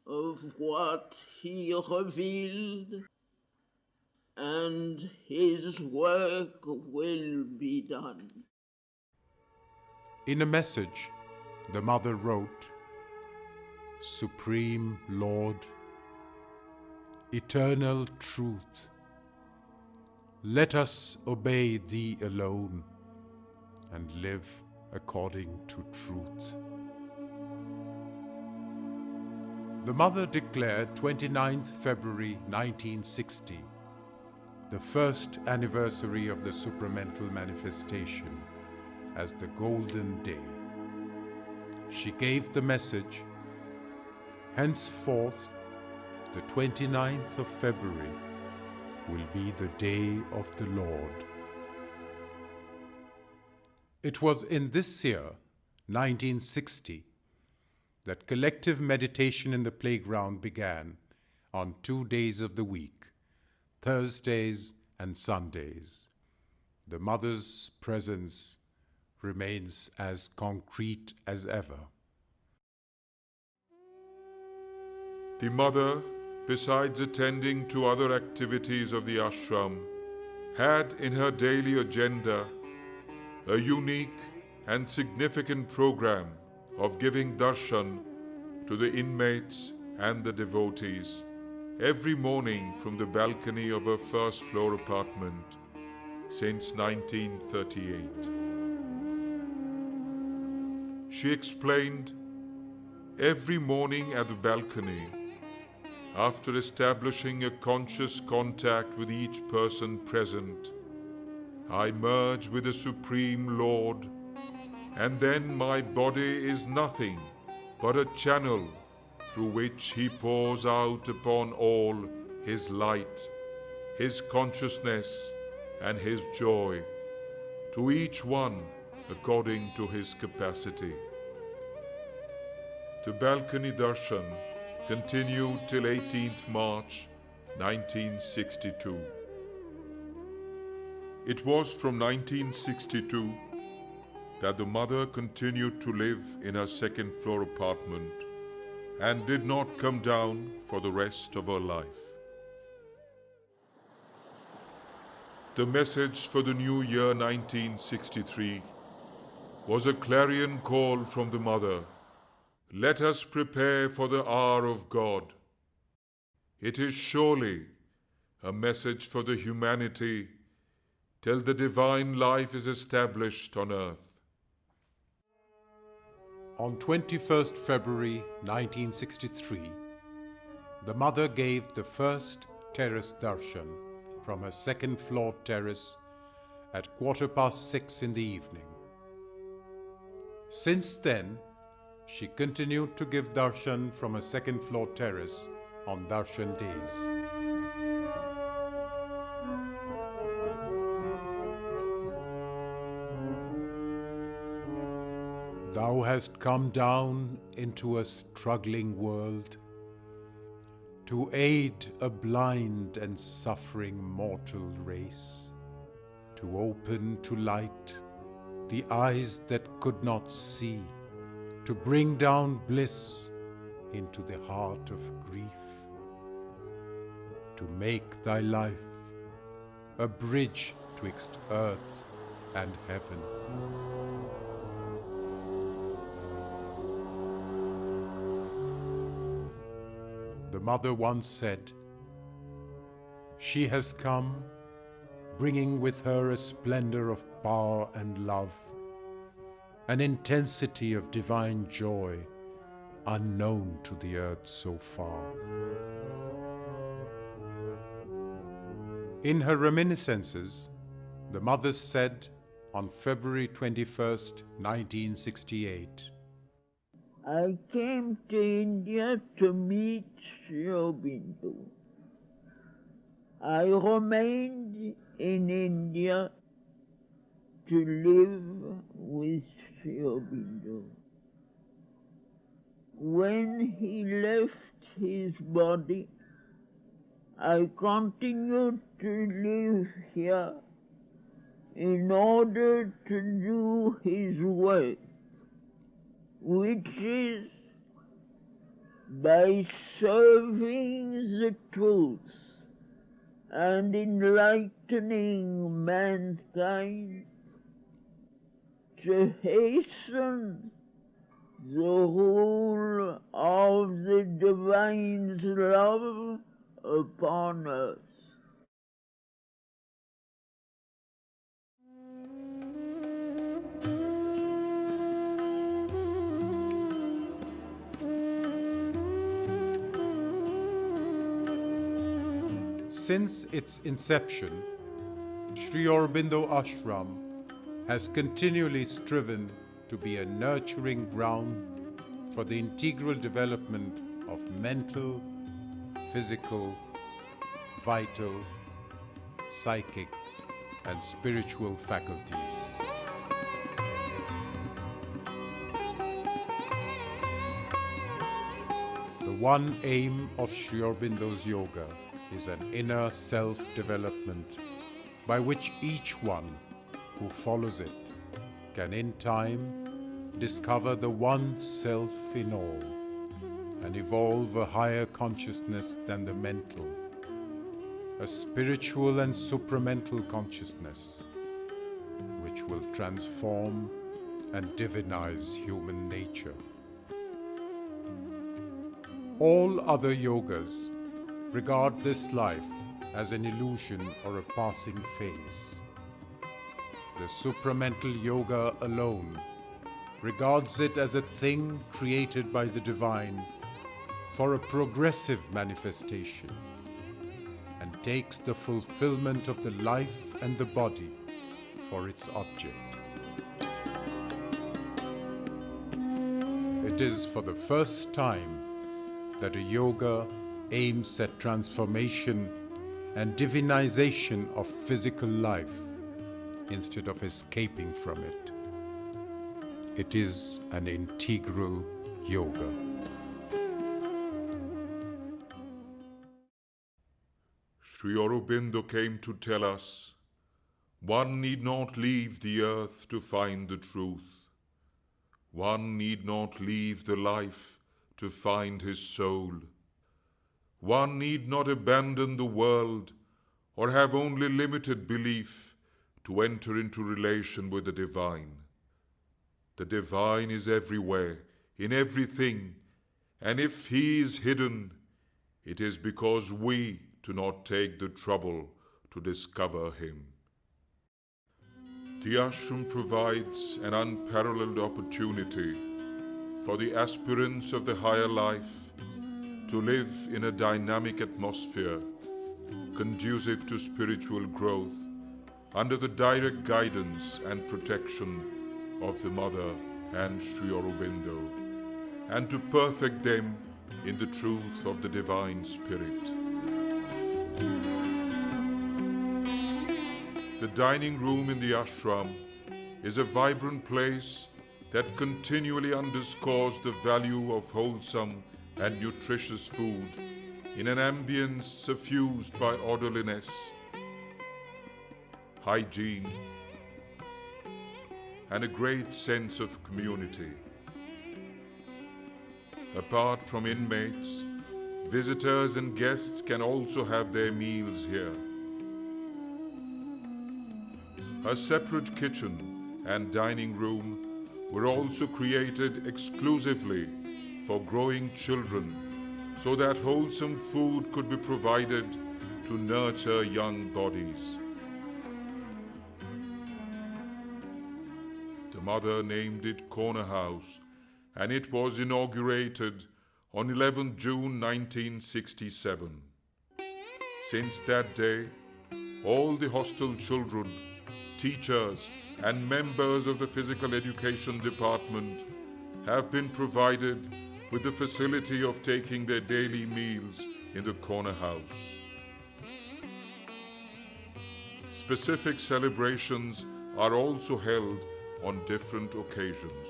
of what he revealed, and his work will be done. In a message, the Mother wrote, "Supreme Lord, eternal truth. Let us obey Thee alone and live according to truth. The Mother declared 29th February 1960, the first anniversary of the supramental manifestation, as the Golden Day. She gave the message, henceforth, the 29th of February will be the day of the Lord. It was in this year, 1960, that collective meditation in the playground began on 2 days of the week, Thursdays and Sundays. The Mother's presence remains as concrete as ever. The Mother, besides attending to other activities of the ashram, had in her daily agenda a unique and significant program of giving darshan to the inmates and the devotees every morning from the balcony of her first floor apartment since 1938. She explained, every morning at the balcony, after establishing a conscious contact with each person present, I merge with the Supreme Lord, and then my body is nothing but a channel through which He pours out upon all His light, His consciousness, and His joy, to each one according to his capacity. The balcony darshan continued till 18th March 1962. It was from 1962 that the Mother continued to live in her second floor apartment and did not come down for the rest of her life. The message for the new year 1963 was a clarion call from the Mother. Let us prepare for the hour of God. It is surely a message for the humanity till the divine life is established on earth. On 21st February 1963, the Mother gave the first terrace darshan from her second floor terrace at 6:15 in the evening. Since then, she continued to give darshan from her second floor terrace on darshan days. Thou hast come down into a struggling world to aid a blind and suffering mortal race, to open to light the eyes that could not see, to bring down bliss into the heart of grief, to make thy life a bridge twixt earth and heaven. The Mother once said, she has come, bringing with her a splendor of power and love, an intensity of divine joy unknown to the earth so far. In her reminiscences, the Mother said on February 21st, 1968, I came to India to meet Sri Aurobindo. I remained in India to live with Sri Aurobindo. When he left his body, I continued to live here in order to do his work, which is by serving the truth and enlightening mankind to hasten the rule of the divine's love upon us. Since its inception, Sri Aurobindo Ashram has continually striven to be a nurturing ground for the integral development of mental, physical, vital, psychic, and spiritual faculties. The one aim of Sri Aurobindo's yoga is an inner self-development by which each one who follows it can in time discover the one self in all and evolve a higher consciousness than the mental, a spiritual and supramental consciousness which will transform and divinize human nature. All other yogas regard this life as an illusion or a passing phase. The supramental yoga alone regards it as a thing created by the divine for a progressive manifestation and takes the fulfillment of the life and the body for its object. It is for the first time that a yoga aims at transformation and divinization of physical life instead of escaping from it. It is an integral yoga. Sri Aurobindo came to tell us, one need not leave the earth to find the truth. One need not leave the life to find his soul. One need not abandon the world or have only limited belief to enter into relation with the divine. The divine is everywhere, in everything, and if he is hidden, it is because we do not take the trouble to discover him. The ashram provides an unparalleled opportunity for the aspirants of the higher life to live in a dynamic atmosphere conducive to spiritual growth under the direct guidance and protection of the Mother and Sri Aurobindo, and to perfect them in the truth of the Divine Spirit. The dining room in the ashram is a vibrant place that continually underscores the value of wholesome and nutritious food in an ambience suffused by orderliness, hygiene, and a great sense of community. Apart from inmates, visitors and guests can also have their meals here. A separate kitchen and dining room were also created exclusively for growing children so that wholesome food could be provided to nurture young bodies. The mother named it Corner House, and it was inaugurated on 11 June 1967. Since that day, all the hostel children, teachers, and members of the physical education department have been provided with the facility of taking their daily meals in the corner house. Specific celebrations are also held on different occasions.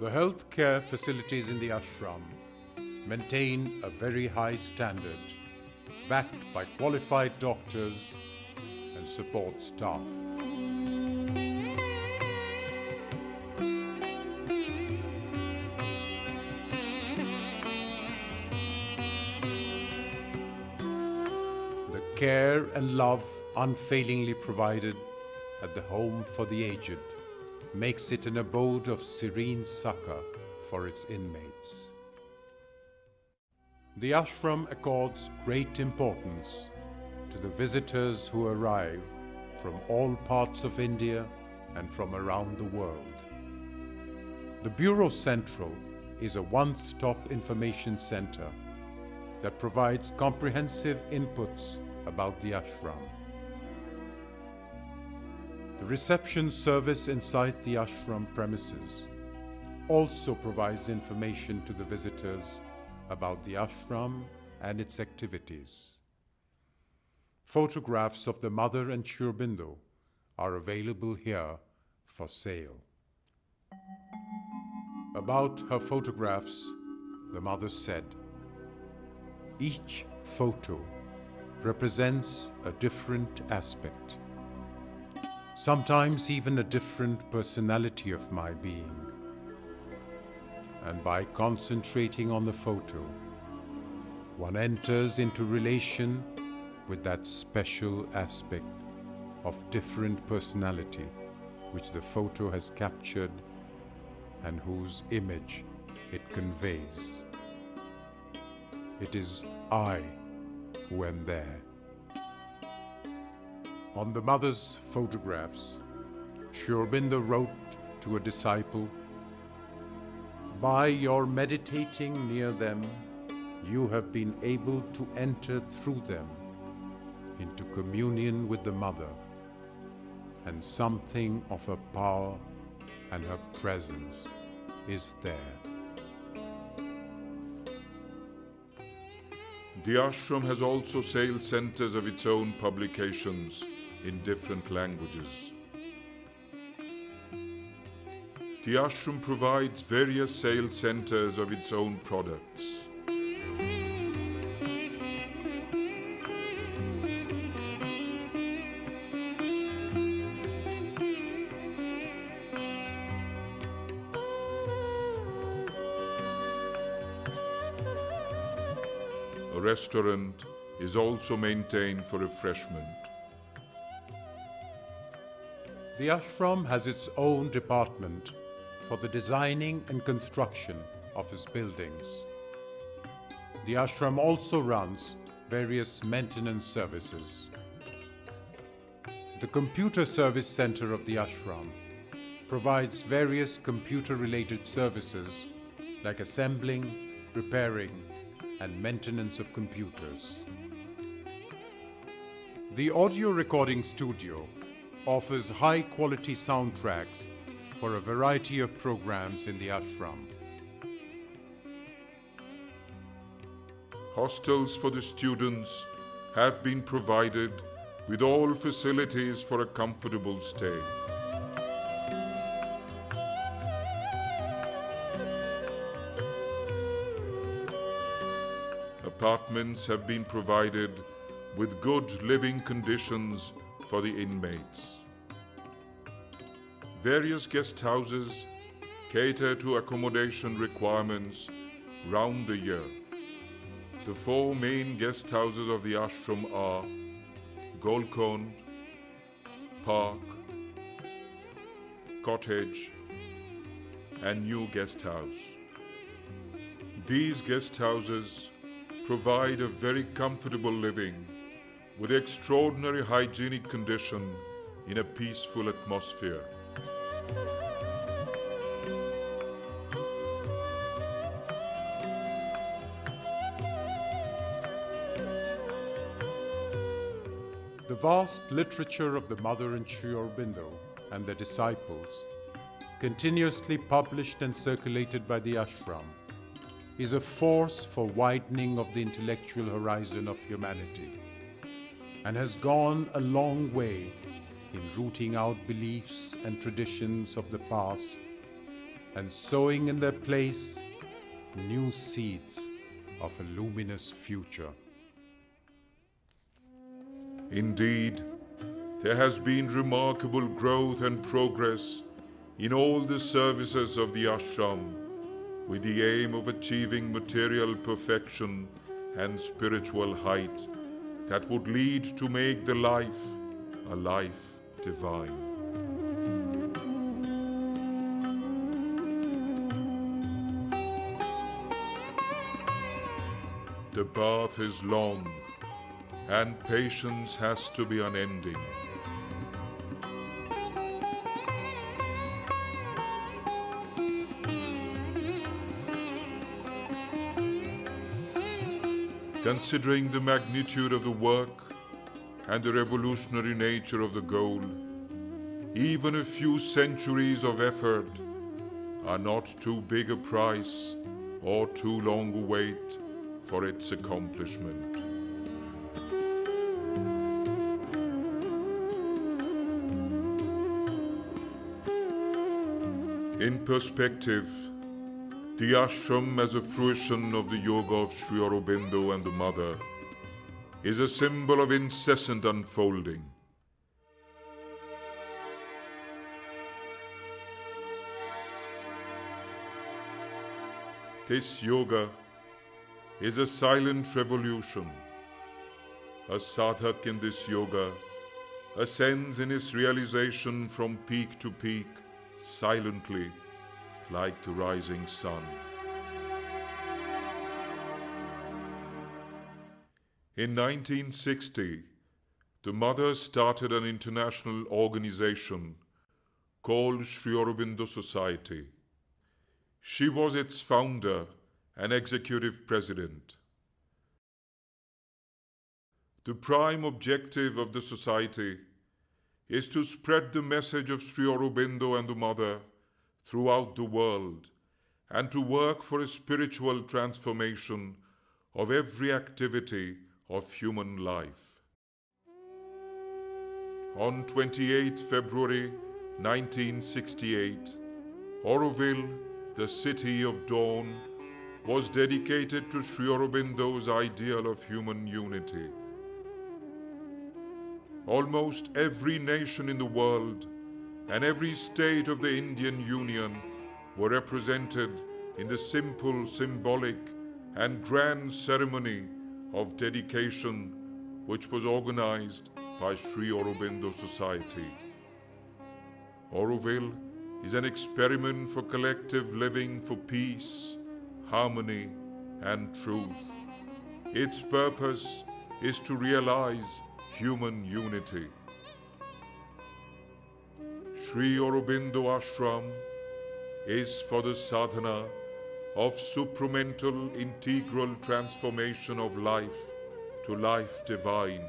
The healthcare facilities in the ashram maintain a very high standard, backed by qualified doctors and support staff. The care and love unfailingly provided at the Home for the Aged makes it an abode of serene succor for its inmates. The ashram accords great importance to the visitors who arrive from all parts of India and from around the world. The Bureau Central is a one-stop information center that provides comprehensive inputs about the ashram. The reception service inside the ashram premises also provides information to the visitors about the ashram and its activities. Photographs of the mother and Sri Aurobindo are available here for sale. About her photographs, the mother said, "Each photo represents a different aspect, sometimes even a different personality of my being. And by concentrating on the photo, one enters into relation with that special aspect of different personality which the photo has captured and whose image it conveys. It is I who am there." On the mother's photographs, Sri Aurobindo wrote to a disciple, "By your meditating near them, you have been able to enter through them into communion with the Mother, and something of her power and her presence is there." The ashram has also sales centers of its own publications in different languages. The ashram provides various sales centers of its own products. A restaurant is also maintained for refreshment. The ashram has its own department for the designing and construction of its buildings. The ashram also runs various maintenance services. The Computer Service Center of the ashram provides various computer-related services like assembling, repairing, and maintenance of computers. The audio recording studio offers high-quality soundtracks for a variety of programs in the ashram. Hostels for the students have been provided with all facilities for a comfortable stay. Apartments have been provided with good living conditions for the inmates. Various guest houses cater to accommodation requirements round the year. The four main guest houses of the ashram are Golconda, Park, Cottage, and New Guest House. These guest houses provide a very comfortable living with extraordinary hygienic condition in a peaceful atmosphere. The vast literature of the Mother and Sri Aurobindo and their disciples, continuously published and circulated by the ashram, is a force for widening of the intellectual horizon of humanity, and has gone a long way in rooting out beliefs and traditions of the past and sowing in their place new seeds of a luminous future. Indeed, there has been remarkable growth and progress in all the services of the ashram, with the aim of achieving material perfection and spiritual height that would lead to make the life a life divine. The path is long, and patience has to be unending. Considering the magnitude of the work and the revolutionary nature of the goal, even a few centuries of effort are not too big a price or too long a wait for its accomplishment. In perspective, the ashram as a fruition of the yoga of Sri Aurobindo and the Mother is a symbol of incessant unfolding. This yoga is a silent revolution. A sadhak in this yoga ascends in his realization from peak to peak silently, like the rising sun. In 1960, the Mother started an international organization called Sri Aurobindo Society. She was its founder and executive president. The prime objective of the society is to spread the message of Sri Aurobindo and the Mother throughout the world and to work for a spiritual transformation of every activity of human life. On 28 February 1968, Auroville, the city of dawn, was dedicated to Sri Aurobindo's ideal of human unity. Almost every nation in the world and every state of the Indian Union were represented in the simple, symbolic, and grand ceremony of dedication which was organized by Sri Aurobindo Society. Auroville is an experiment for collective living for peace, harmony, and truth. Its purpose is to realize human unity. Sri Aurobindo Ashram is for the sadhana of supramental integral transformation of life to life divine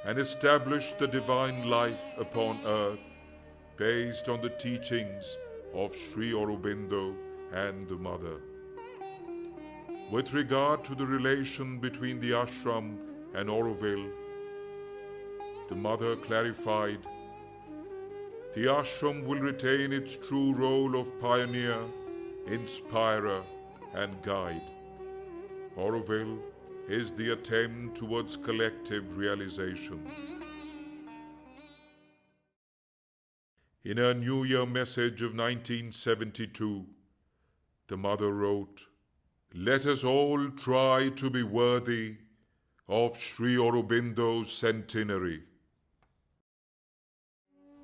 and establish the divine life upon earth based on the teachings of Sri Aurobindo and the Mother. With regard to the relation between the ashram and Auroville, the Mother clarified, the ashram will retain its true role of pioneer, inspirer, and guide. Auroville is the attempt towards collective realization. In her New Year message of 1972, the Mother wrote, "Let us all try to be worthy of Sri Aurobindo's centenary."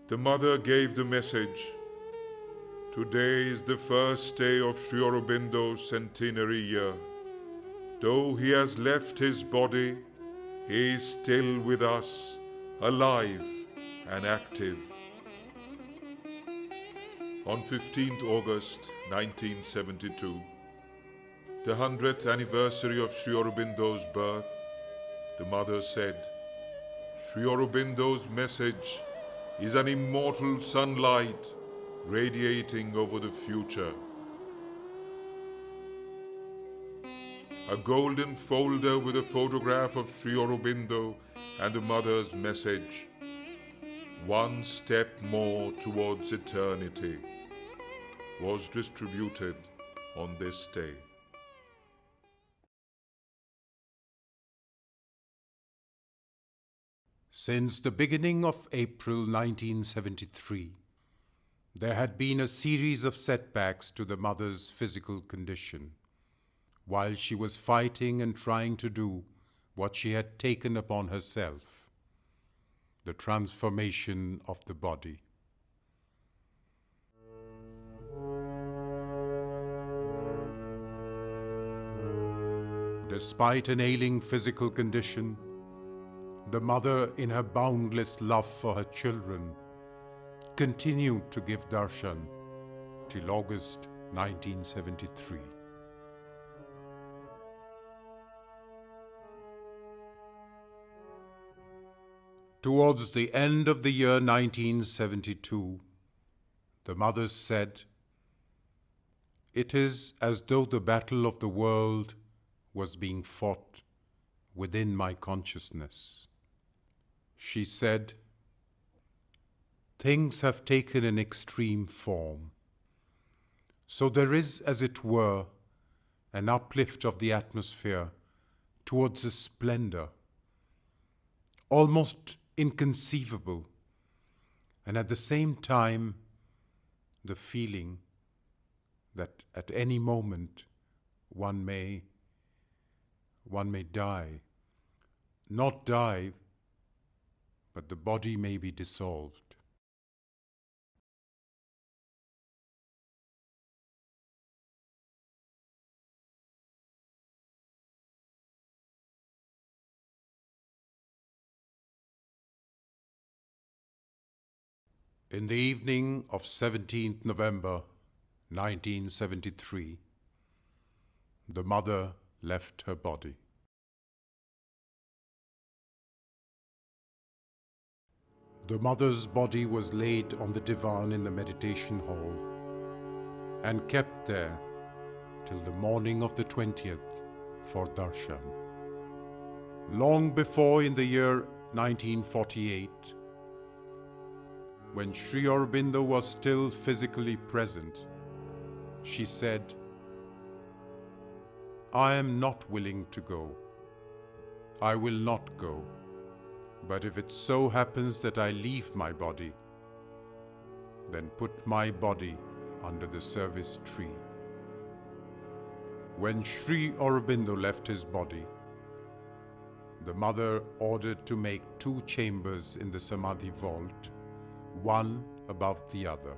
The Mother gave the message, "Today is the first day of Sri Aurobindo's centenary year. Though he has left his body, he is still with us, alive and active." On 15th August 1972, the 100th anniversary of Sri Aurobindo's birth, the Mother said, "Sri Aurobindo's message is an immortal sunlight radiating over the future." A golden folder with a photograph of Sri Aurobindo and the Mother's message, "One step more towards eternity," was distributed on this day. Since the beginning of April 1973, there had been a series of setbacks to the Mother's physical condition, while she was fighting and trying to do what she had taken upon herself, the transformation of the body. Despite an ailing physical condition, the mother, in her boundless love for her children, continued to give darshan till August 1973. Towards the end of the year 1972, the mothers said, "It is as though the battle of the world was being fought within my consciousness." She said, "Things have taken an extreme form. So there is, as it were, an uplift of the atmosphere towards a splendor, almost inconceivable, and at the same time, the feeling that at any moment one may die. Not die, but the body may be dissolved." In the evening of 17th November 1973, the mother left her body. The mother's body was laid on the divan in the meditation hall and kept there till the morning of the 20th for darshan. Long before, in the year 1948, when Sri Aurobindo was still physically present, she said, "I am not willing to go. I will not go. But if it so happens that I leave my body, then put my body under the service tree." When Sri Aurobindo left his body, the mother ordered to make 2 chambers in the Samadhi vault, one above the other.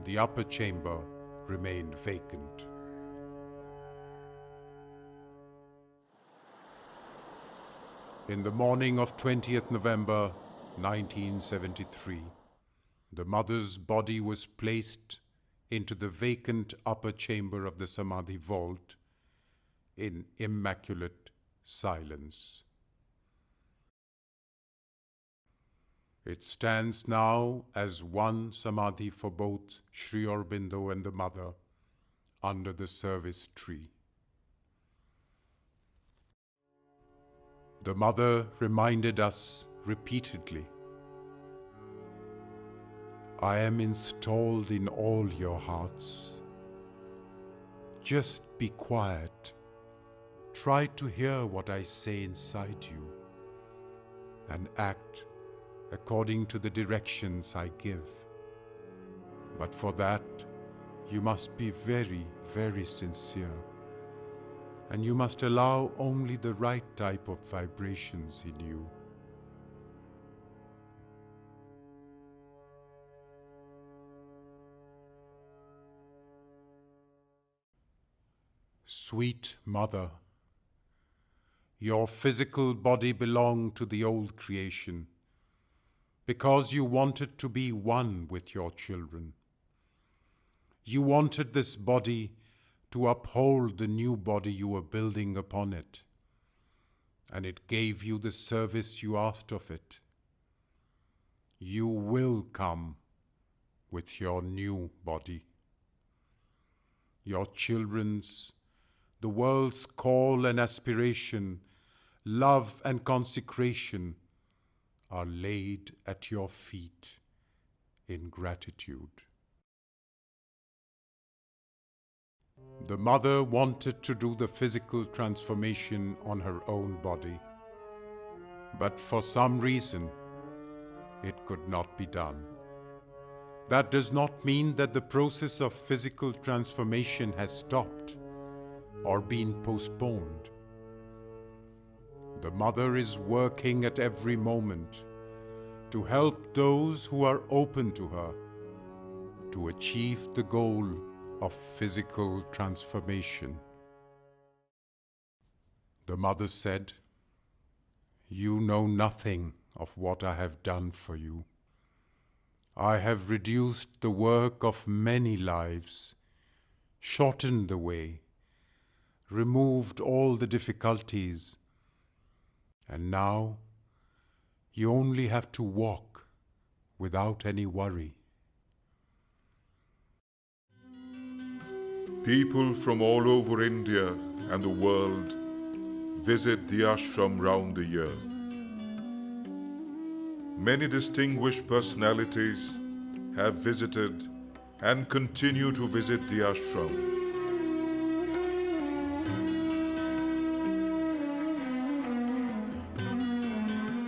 The upper chamber remained vacant. In the morning of 20th November 1973, the mother's body was placed into the vacant upper chamber of the Samadhi vault in immaculate silence. It stands now as one Samadhi for both Sri Aurobindo and the mother under the service tree. The mother reminded us repeatedly, "I am installed in all your hearts. Just be quiet. Try to hear what I say inside you and act according to the directions I give. But for that, you must be very, very sincere, and you must allow only the right type of vibrations in you." Sweet Mother, your physical body belonged to the old creation because you wanted to be one with your children. You wanted this body to uphold the new body you were building upon it, and it gave you the service you asked of it. You will come with your new body. Your children's, the world's call and aspiration, love and consecration are laid at your feet in gratitude. The mother wanted to do the physical transformation on her own body, but for some reason, it could not be done. That does not mean that the process of physical transformation has stopped or been postponed. The Mother is working at every moment to help those who are open to her to achieve the goal of physical transformation. The Mother said, "You know nothing of what I have done for you. I have reduced the work of many lives, shortened the way, removed all the difficulties, and now you only have to walk without any worry." People from all over India and the world visit the ashram round the year. Many distinguished personalities have visited and continue to visit the ashram.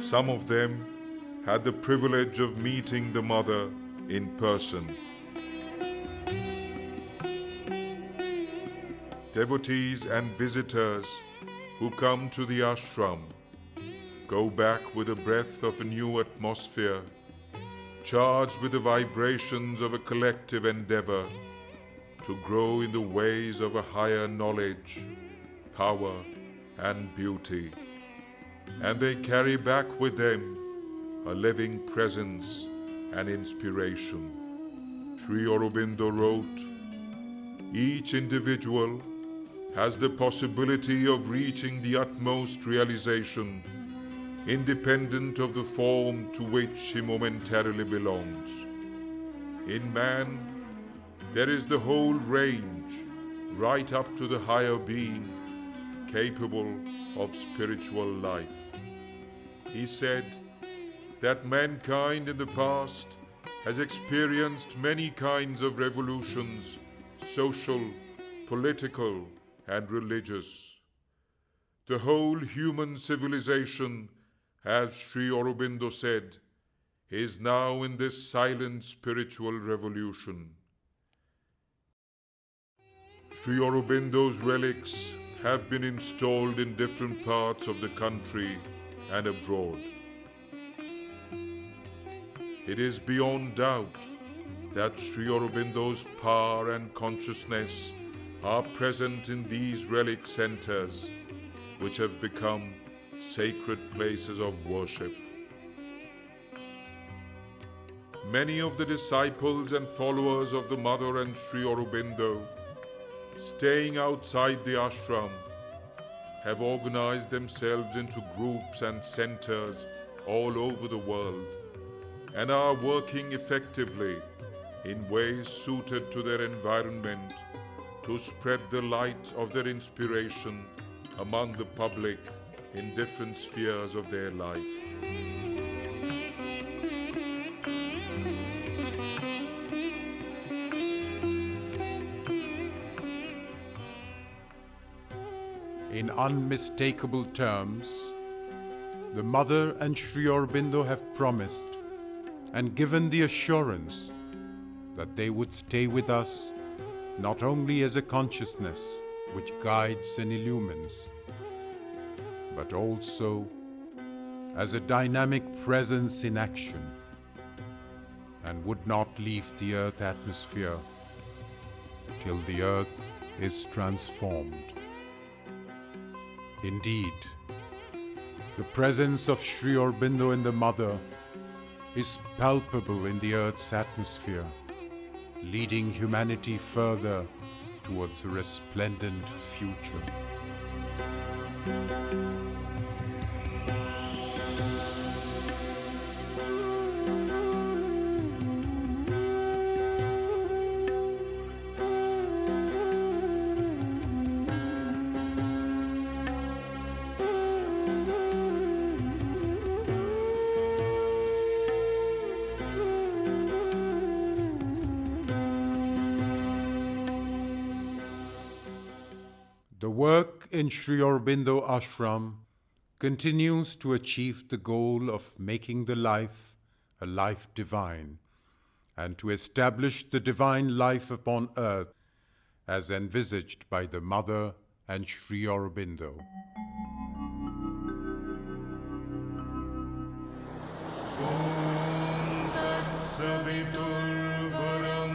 Some of them had the privilege of meeting the Mother in person. Devotees and visitors who come to the ashram go back with a breath of a new atmosphere, charged with the vibrations of a collective endeavor to grow in the ways of a higher knowledge, power, and beauty. And they carry back with them a living presence and inspiration. Sri Aurobindo wrote, "Each individual has the possibility of reaching the utmost realization, independent of the form to which he momentarily belongs. In man, there is the whole range, right up to the higher being, capable of spiritual life." He said that mankind in the past has experienced many kinds of revolutions, social, political, and religious. The whole human civilization, as Sri Aurobindo said, is now in this silent spiritual revolution. Sri Aurobindo's relics have been installed in different parts of the country and abroad. It is beyond doubt that Sri Aurobindo's power and consciousness are present in these relic centers, which have become sacred places of worship. Many of the disciples and followers of the Mother and Sri Aurobindo, staying outside the ashram, have organized themselves into groups and centers all over the world and are working effectively in ways suited to their environment to spread the light of their inspiration among the public in different spheres of their life. In unmistakable terms, the Mother and Sri Aurobindo have promised and given the assurance that they would stay with us not only as a consciousness which guides and illumines, but also as a dynamic presence in action, and would not leave the earth atmosphere till the earth is transformed. Indeed, the presence of Sri Aurobindo in the Mother is palpable in the earth's atmosphere, leading humanity further towards a resplendent future. The work in Sri Aurobindo Ashram continues to achieve the goal of making the life a life divine, and to establish the divine life upon earth as envisaged by the Mother and Sri Aurobindo. सवितुर्वरं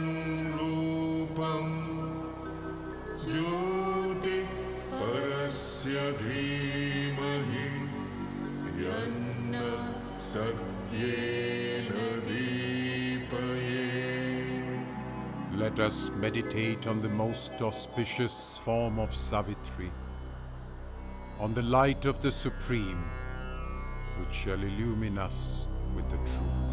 रूपं ज्योतिः परस्य धीमहि यन्नः सत्येन दीपयेत्. Let us meditate on the most auspicious form of Savitri, on the light of the Supreme, which shall illumine us with the truth.